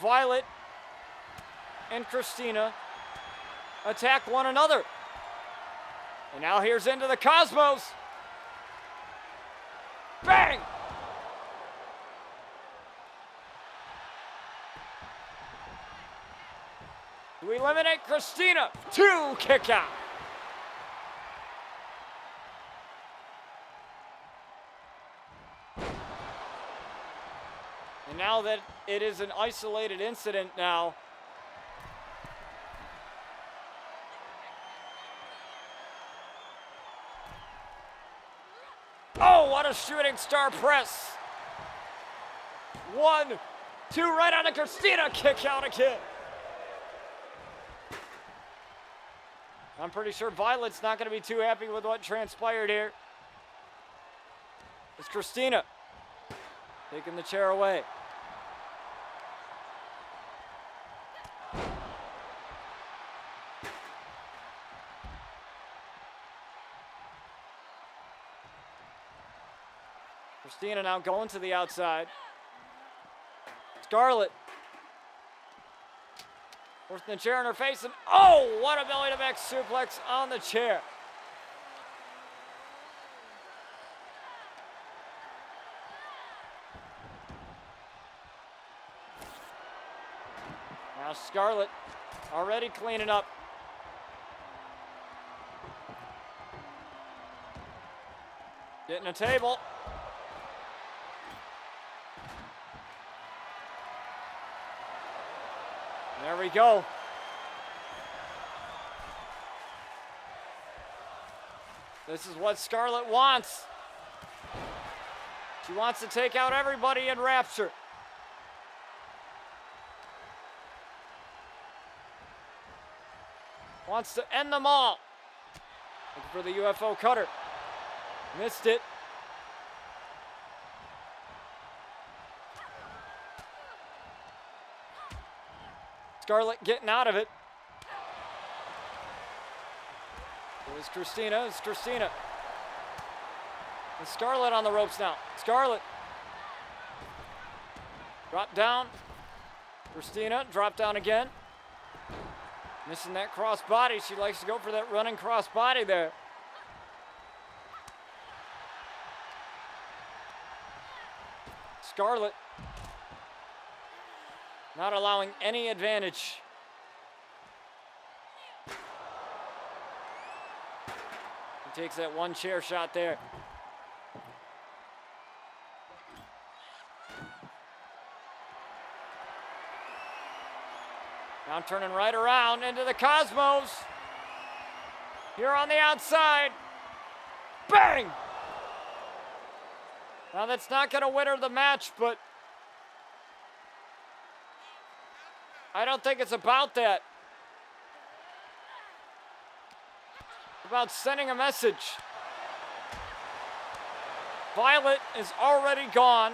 Violet and Christina attack one another. And now here's Into the Cosmos. Bang! To eliminate Christina. Two, kick out. And now that it is an isolated incident now, oh, what a shooting star press. 1, 2, right on to Christina, kick out again. I'm pretty sure Violet's not going to be too happy with what transpired here. It's Christina taking the chair away. Christina now going to the outside. Scarlet. Forcing the chair in her face, and oh, what a belly to back suplex on the chair. Now Scarlet already cleaning up. Getting a table. There we go. This is what Scarlet wants. She wants to take out everybody in Rapture. Wants to end them all. Looking for the UFO cutter. Missed it. Scarlet getting out of it. There's Christina. It's Christina. And Scarlet on the ropes now. Scarlet. Drop down. Christina, drop down again. Missing that cross body. She likes to go for that running cross body there. Scarlet not allowing any advantage. He takes that one chair shot there. Now turning right around into the Cosmos. Here on the outside. Bang! Now that's not going to win her the match, but I don't think it's about that. It's about sending a message. Violet is already gone.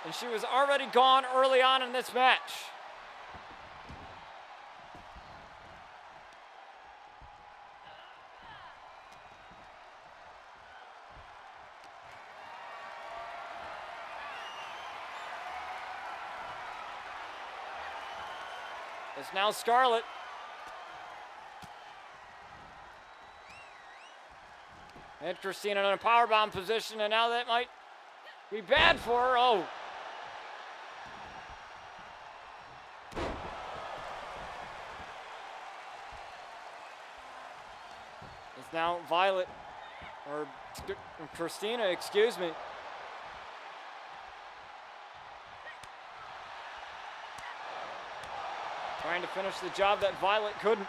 And she was already gone early on in this match. It's now Scarlet. And Christina in a powerbomb position, and now that might be bad for her. Oh. It's now Violet, or Christina, excuse me. Trying to finish the job that Violet couldn't.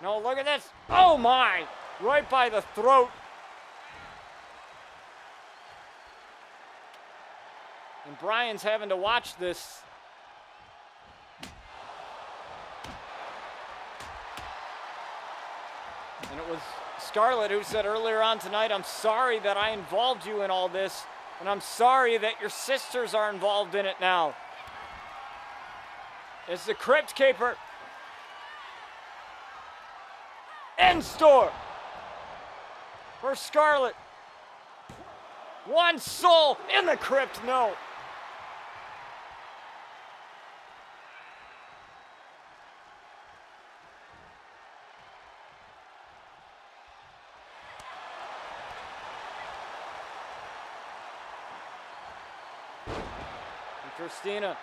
No, look at this. Oh my! Right by the throat. And Brian's having to watch this. And it was Scarlet who said earlier on tonight, I'm sorry that I involved you in all this. And I'm sorry that your sisters are involved in it now. It's the Crypt Keeper. In store for Scarlet. One soul in the crypt, no. And Christina.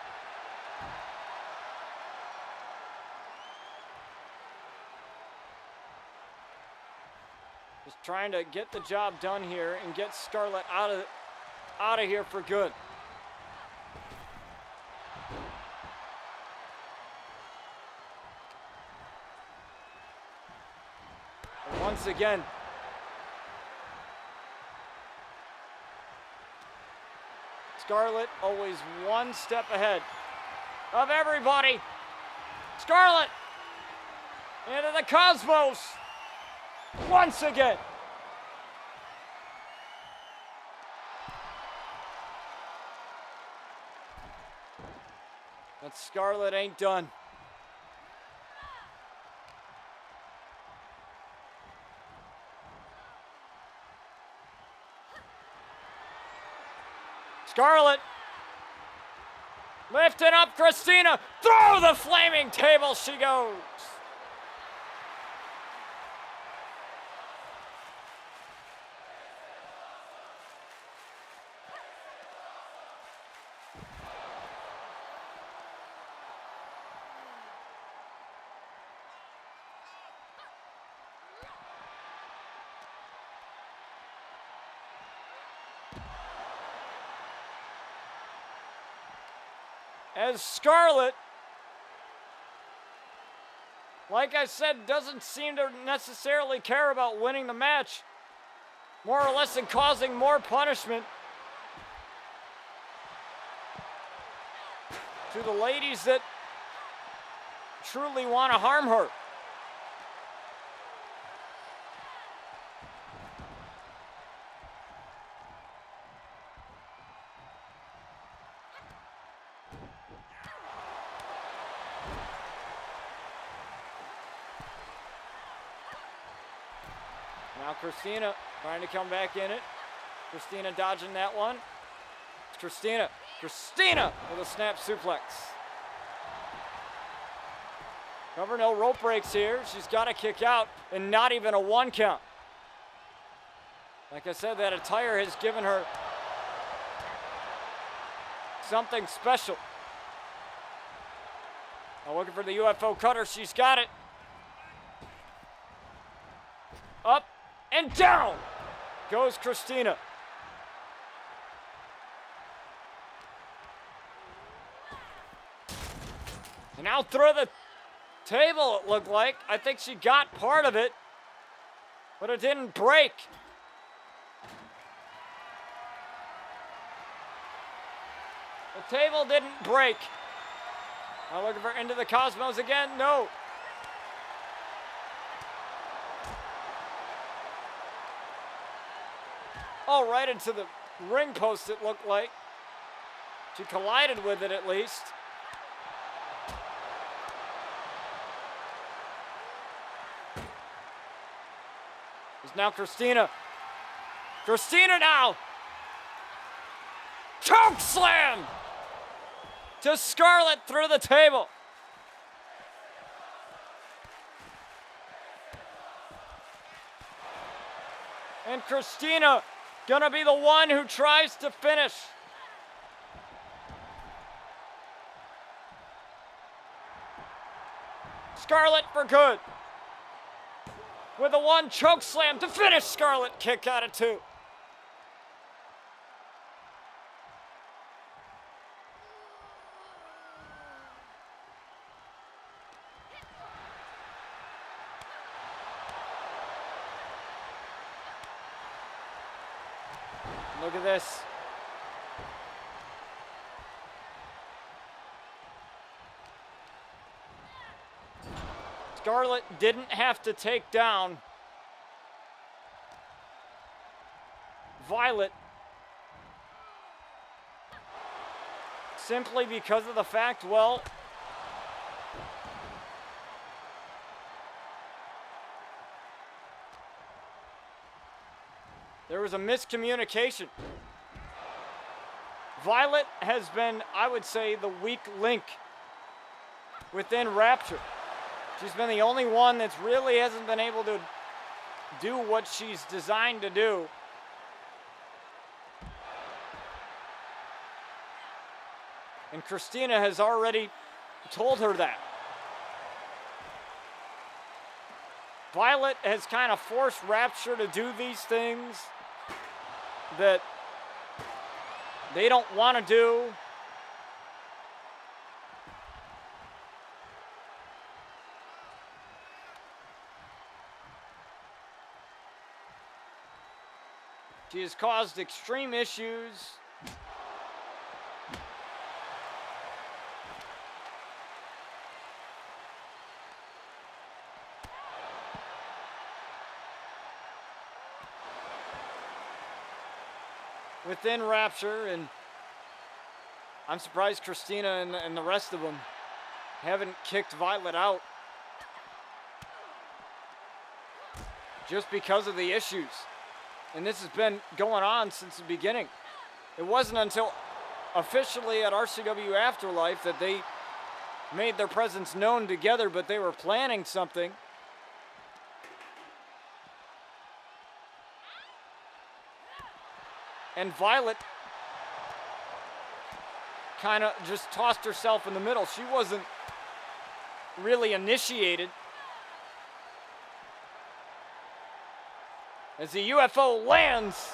Just trying to get the job done here and get Scarlet out of here for good. And once again, Scarlet always one step ahead of everybody. Scarlet! Into the Cosmos. Once again. But Scarlet ain't done. Scarlet lifting up Christina. Through the flaming table she goes. As Scarlet, like I said, doesn't seem to necessarily care about winning the match, more or less than causing more punishment to the ladies that truly want to harm her. Now Christina trying to come back in it. Christina dodging that one. It's Christina. Christina with a snap suplex. Cover, no rope breaks here. She's got to kick out and not even a 1 count. Like I said, that attire has given her something special. Now looking for the UFO cutter. She's got it. Up and down goes Christina. And now through the table, it looked like. I think she got part of it, but it didn't break. The table didn't break. Now looking for into the Cosmos again. No. Oh, right into the ring post, it looked like. She collided with it at least. It's now Christina. Christina now. Choke slam to Scarlet through the table. And Christina gonna be the one who tries to finish. Scarlet for good. With a 1 choke slam to finish Scarlet. Kick out of 2. Look at this. Scarlet didn't have to take down Violet simply because of the fact, well, there was a miscommunication. Violet has been, I would say, the weak link within Rapture. She's been the only one that really hasn't been able to do what she's designed to do. And Christina has already told her that. Violet has kind of forced Rapture to do these things that they don't want to do. She has caused extreme issues. within Rapture, and I'm surprised Christina and the rest of them haven't kicked Violet out just because of the issues. And this has been going on since the beginning. It wasn't until officially at RCW Afterlife that they made their presence known together, but they were planning something. And Violet kind of just tossed herself in the middle. She wasn't really initiated. As the UFO lands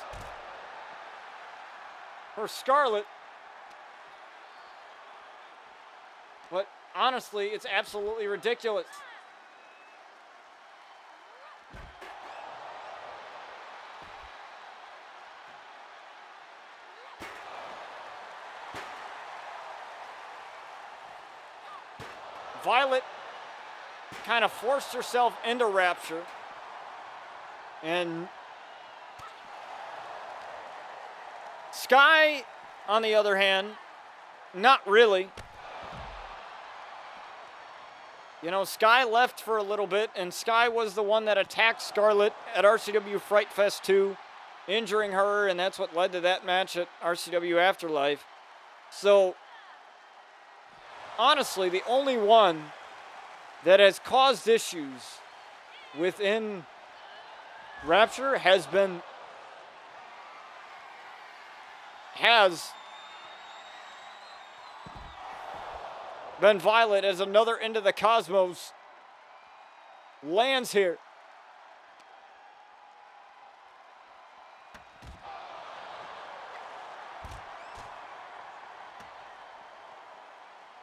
for Scarlet. But honestly, it's absolutely ridiculous. Violet kind of forced herself into Rapture. And Sky, on the other hand, not really. You know, Sky left for a little bit, and Sky was the one that attacked Scarlet at RCW Fright Fest 2, injuring her, and that's what led to that match at RCW Afterlife. So, honestly, the only one that has caused issues within Rapture has been Violet, as another Into the Cosmos lands here.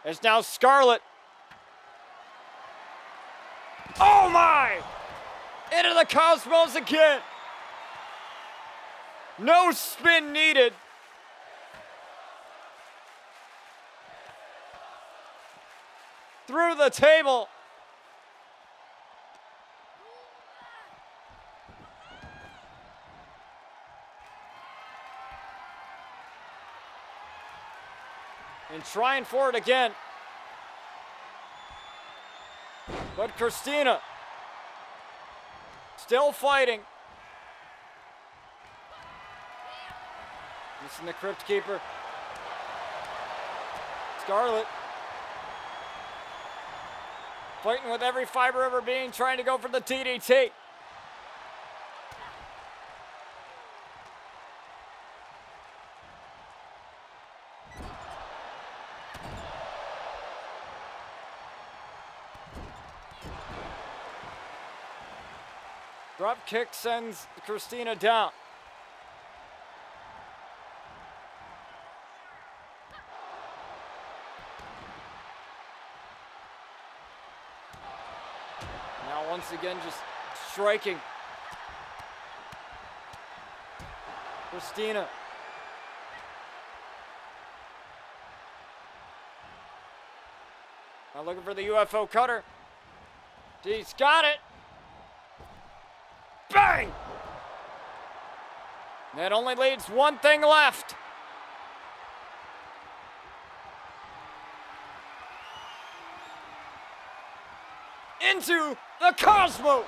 It's now Scarlet. Oh my! Into the Cosmos again. No spin needed. Through the table. And trying for it again. But Christina still fighting. Missing the Crypt Keeper. Scarlet fighting with every fiber of her being, trying to go for the DDT. Drop kick sends Christina down. Now once again just striking. Christina. Now looking for the UFO cutter. She's got it. Bang! That only leaves one thing left. Into the Cosmos!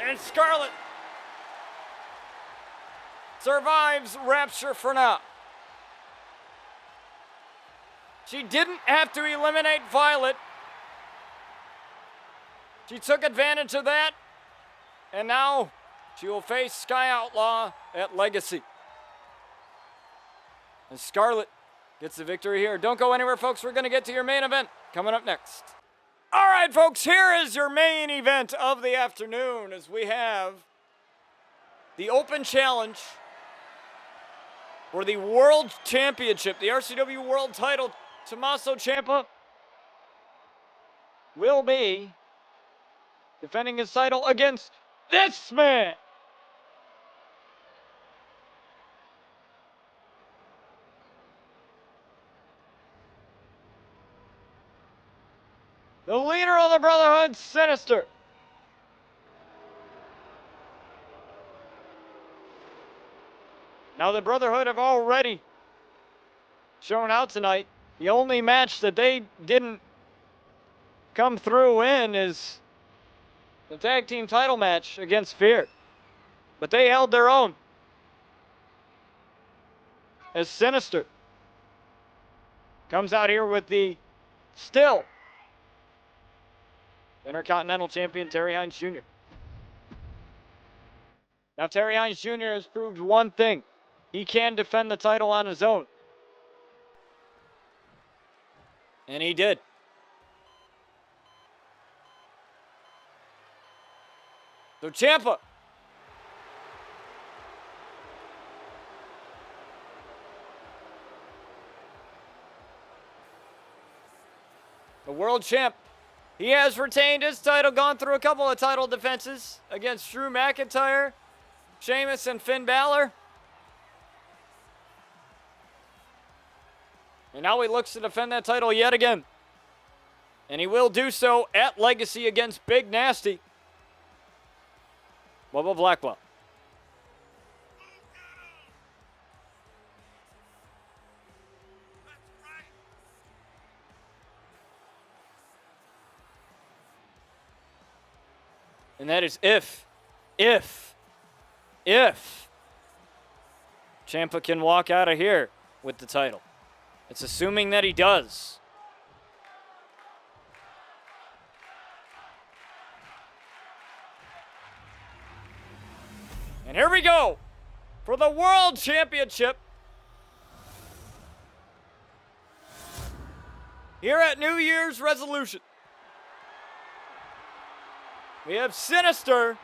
And Scarlet survives Rapture for now. She didn't have to eliminate Violet. She took advantage of that. And now she will face Sky Outlaw at Legacy. And Scarlet gets the victory here. Don't go anywhere, folks. We're going to get to your main event coming up next. All right, folks, here is your main event of the afternoon as we have the Open Challenge for the World Championship, the RCW World title. Tomosso Ciampa will be defending his title against this man. the leader of the Brotherhood, Sinister. Now the Brotherhood have already shown out tonight. The only match that they didn't come through in is the tag team title match against F.E.A.R. But they held their own as Sinister comes out here with the still Intercontinental Champion Terry Hines Jr. Now Terry Hines Jr. has proved one thing. He can defend the title on his own. And he did. So Ciampa. The world champ. He has retained his title, gone through a couple of title defenses against Drew McIntyre, Sheamus, and Finn Balor. And now he looks to defend that title yet again. And he will do so at Legacy against Big Nasty, Bobby Blackwell. And that is if Ciampa can walk out of here with the title. It's assuming that he does. And here we go for the World Championship here at New Year's Resolution. We have Sinister,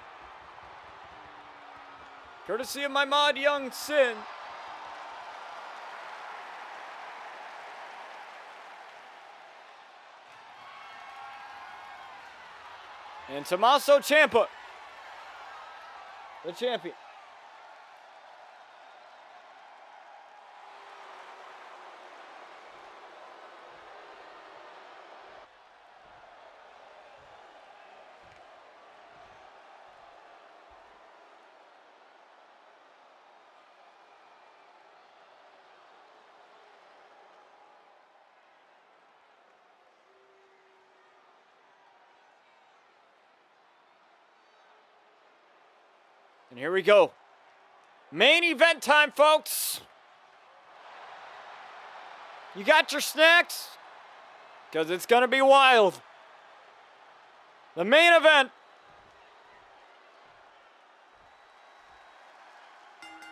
courtesy of my mod Young Sin. And Tomosso Ciampa, the champion. And here we go. Main event time, folks. You got your snacks? Because it's going to be wild. The main event.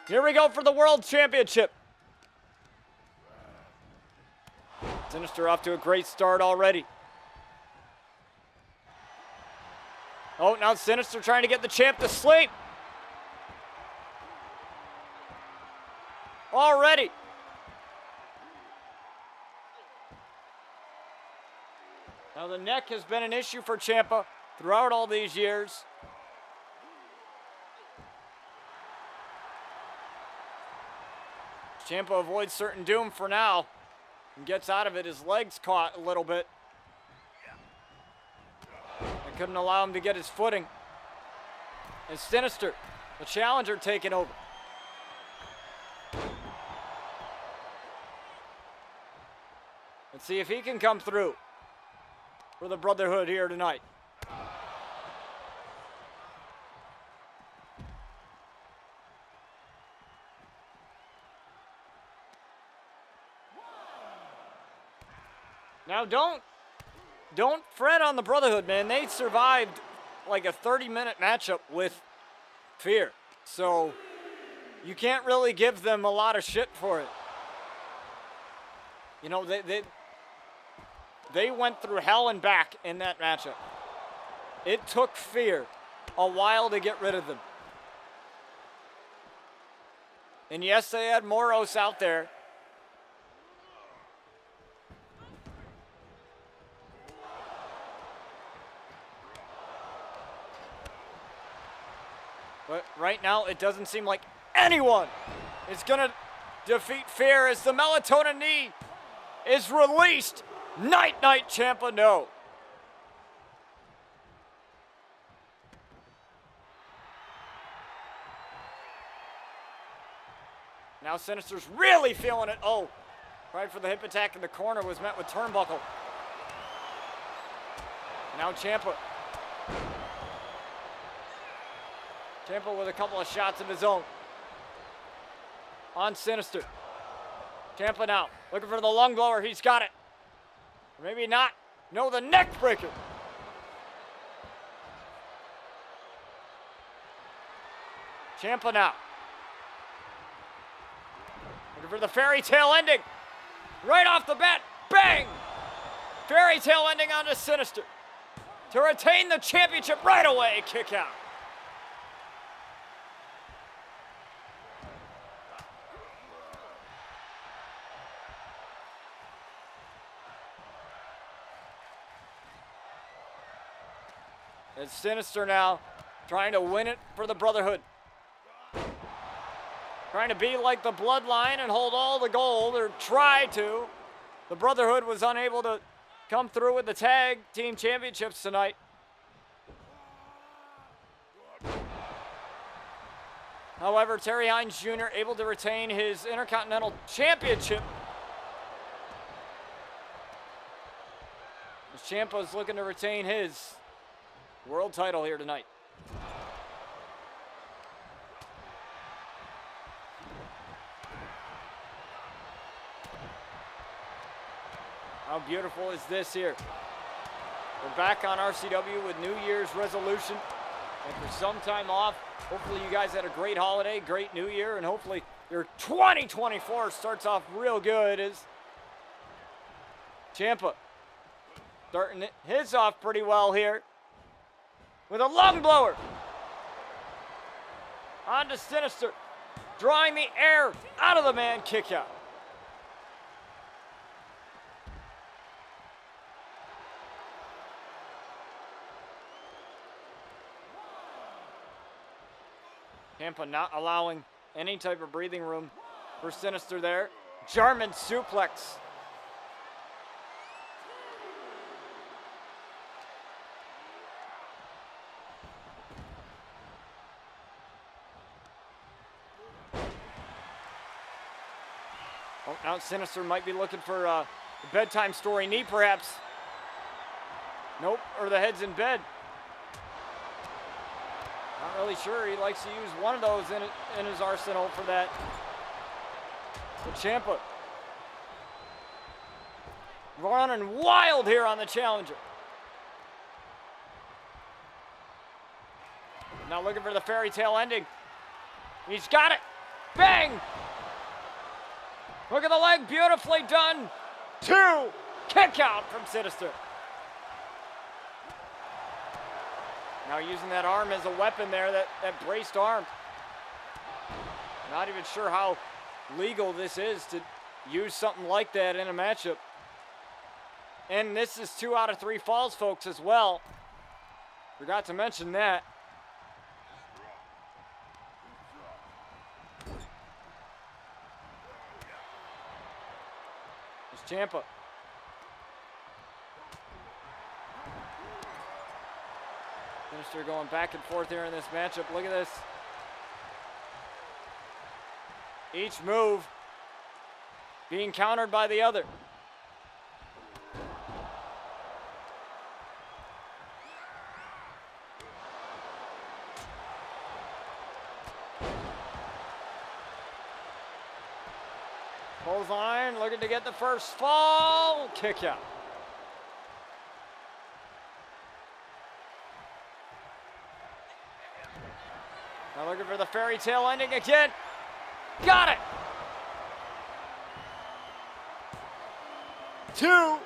Here we go for the World Championship. Sinister off to a great start already. Oh, now Sinister trying to get the champ to sleep. Already. Now the neck has been an issue for Ciampa throughout all these years. Ciampa avoids certain doom for now and gets out of it. His legs caught a little bit. I couldn't allow him to get his footing. And Sinister, the challenger, taking over. Let's see if he can come through for the Brotherhood here tonight. Now don't fret on the Brotherhood, man. They survived like a 30-minute matchup with F.E.A.R. So you can't really give them a lot of shit for it. You know, they went through hell and back in that matchup. It took F.E.A.R. a while to get rid of them. And yes, they had Moros out there. But right now, it doesn't seem like anyone is going to defeat F.E.A.R. as the melatonin knee is released. Night, Ciampa, no. Now Sinister's really feeling it. Oh, right for the hip attack in the corner was met with turnbuckle. Now Ciampa. Ciampa with a couple of shots of his own. On Sinister. Ciampa now, looking for the lung blower. He's got it. Or maybe not. No, the neck breaker. Ciampa now. Looking for the fairy tale ending. Right off the bat, bang! Fairy tale ending onto Sinister. To retain the championship right away, kick out. It's Sinister now, trying to win it for the Brotherhood. Trying to be like the Bloodline and hold all the gold, or try to. The Brotherhood was unable to come through with the Tag Team Championships tonight. However, Terry Hines Jr. able to retain his Intercontinental Championship. As Ciampa's looking to retain his world title here tonight. How beautiful is this here? We're back on RCW with New Year's resolution. After some time off, hopefully you guys had a great holiday, great New Year, and hopefully your 2024 starts off real good as Ciampa starting his off pretty well here with a lung blower. On to Sinister, drawing the air out of the man, kick out. Ciampa not allowing any type of breathing room for Sinister there. German suplex. Oh, now Sinister might be looking for the bedtime story knee perhaps. Nope, or the head's in bed. Not really sure. He likes to use one of those in his arsenal for that. But Ciampa running wild here on the challenger. Now looking for the fairy tale ending. He's got it. Bang! Look at the leg, beautifully done. 2, kick out from Sinister. Now using that arm as a weapon there, that braced arm. Not even sure how legal this is to use something like that in a matchup. And this is 2 out of 3 falls, folks, as well. Forgot to mention that. It's Ciampa. Sinister going back and forth here in this matchup. Look at this. Each move being countered by the other. Clothesline, looking to get the first fall. Kick out. Now looking for the fairy tale ending again. Got it. 2,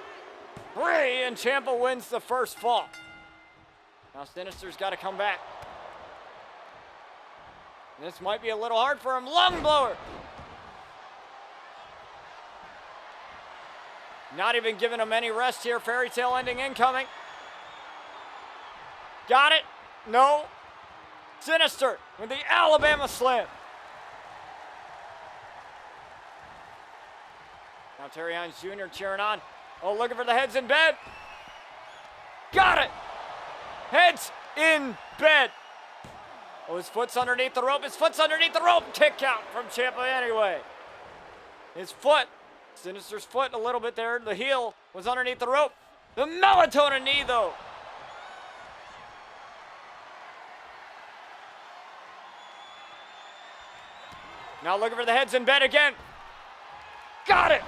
3, and Ciampa wins the first fall. Now Sinister's got to come back. This might be a little hard for him. Lung blower. Not even giving him any rest here. Fairy tale ending incoming. Got it. No. Sinister with the Alabama slam. Now Terry Hines Jr. cheering on. Oh, looking for the heads in bed. Got it. Heads in bed. Oh, his foot's underneath the rope. His foot's underneath the rope. Kick out from Ciampa anyway. His foot, Sinister's foot a little bit there. The heel was underneath the rope. The melatonin knee, though. Now looking for the heads in bed again. Got it.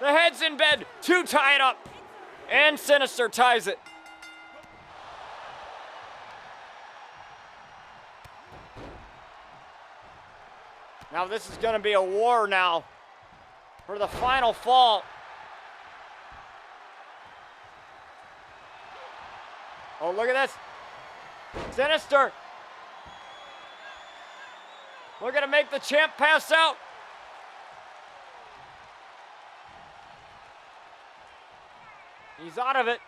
The head's in bed. 2 tie it up. And Sinister ties it. Now this is going to be a war now for the final fall. Oh, look at this. Sinister. We're going to make the champ pass out. He's out of it.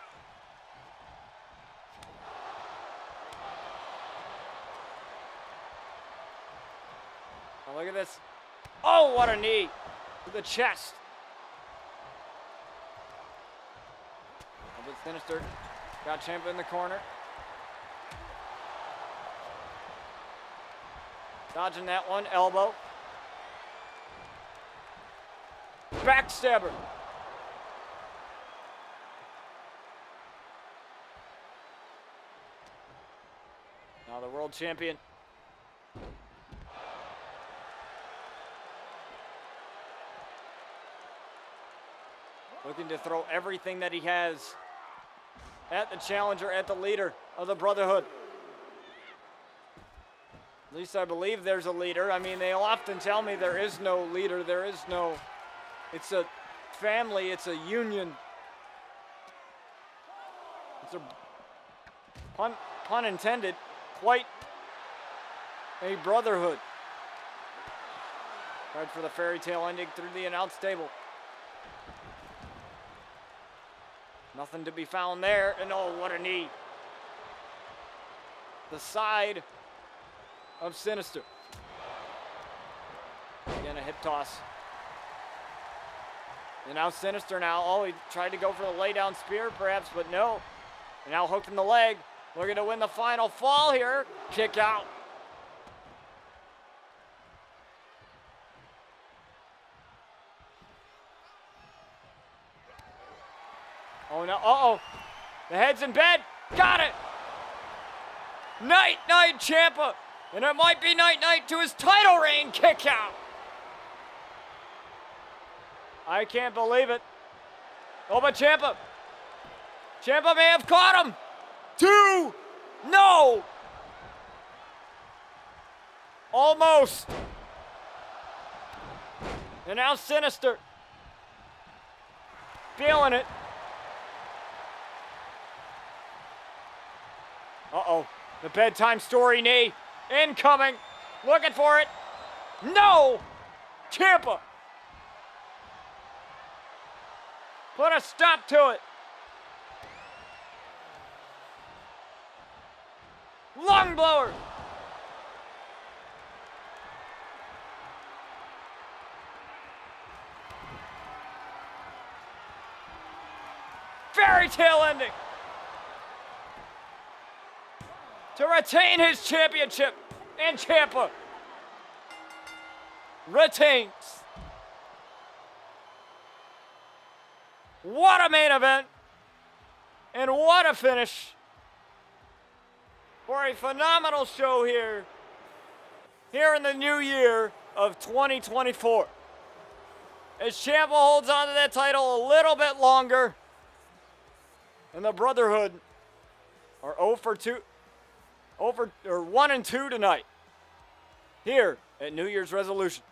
Oh, look at this. Oh, what a knee to the chest. A bit Sinister. Got Ciampa in the corner. Dodging that one. Elbow. Backstabber. Now the world champion. Looking to throw everything that he has at the challenger, at the leader of the Brotherhood. At least I believe there's a leader. I mean, they'll often tell me there is no leader. There is no, it's a family, it's a union. It's a, pun intended, quite a brotherhood. Tried for the fairy tale ending through the announce table. Nothing to be found there, and oh, what a knee. The side of Sinister. Again, a hip toss. And now Sinister now. Oh, he tried to go for the lay down spear perhaps, but no. And now hooked in the leg. Looking to win the final fall here. Kick out. Oh no, uh-oh. The head's in bed. Got it. Night-night Ciampa. And it might be night-night to his title reign. Kick out. I can't believe it. Oh, but Ciampa may have caught him. 2. No. Almost. And now Sinister. Feeling it. Uh-oh. The bedtime story knee. Incoming. Looking for it. No. Ciampa. Put a stop to it. Lung blower. Fairy tale ending. To retain his championship, and Ciampa retains. What a main event, and what a finish for a phenomenal show here in the new year of 2024. As Ciampa holds on to that title a little bit longer, and the Brotherhood are 1 and 2 tonight here at New Year's Resolution.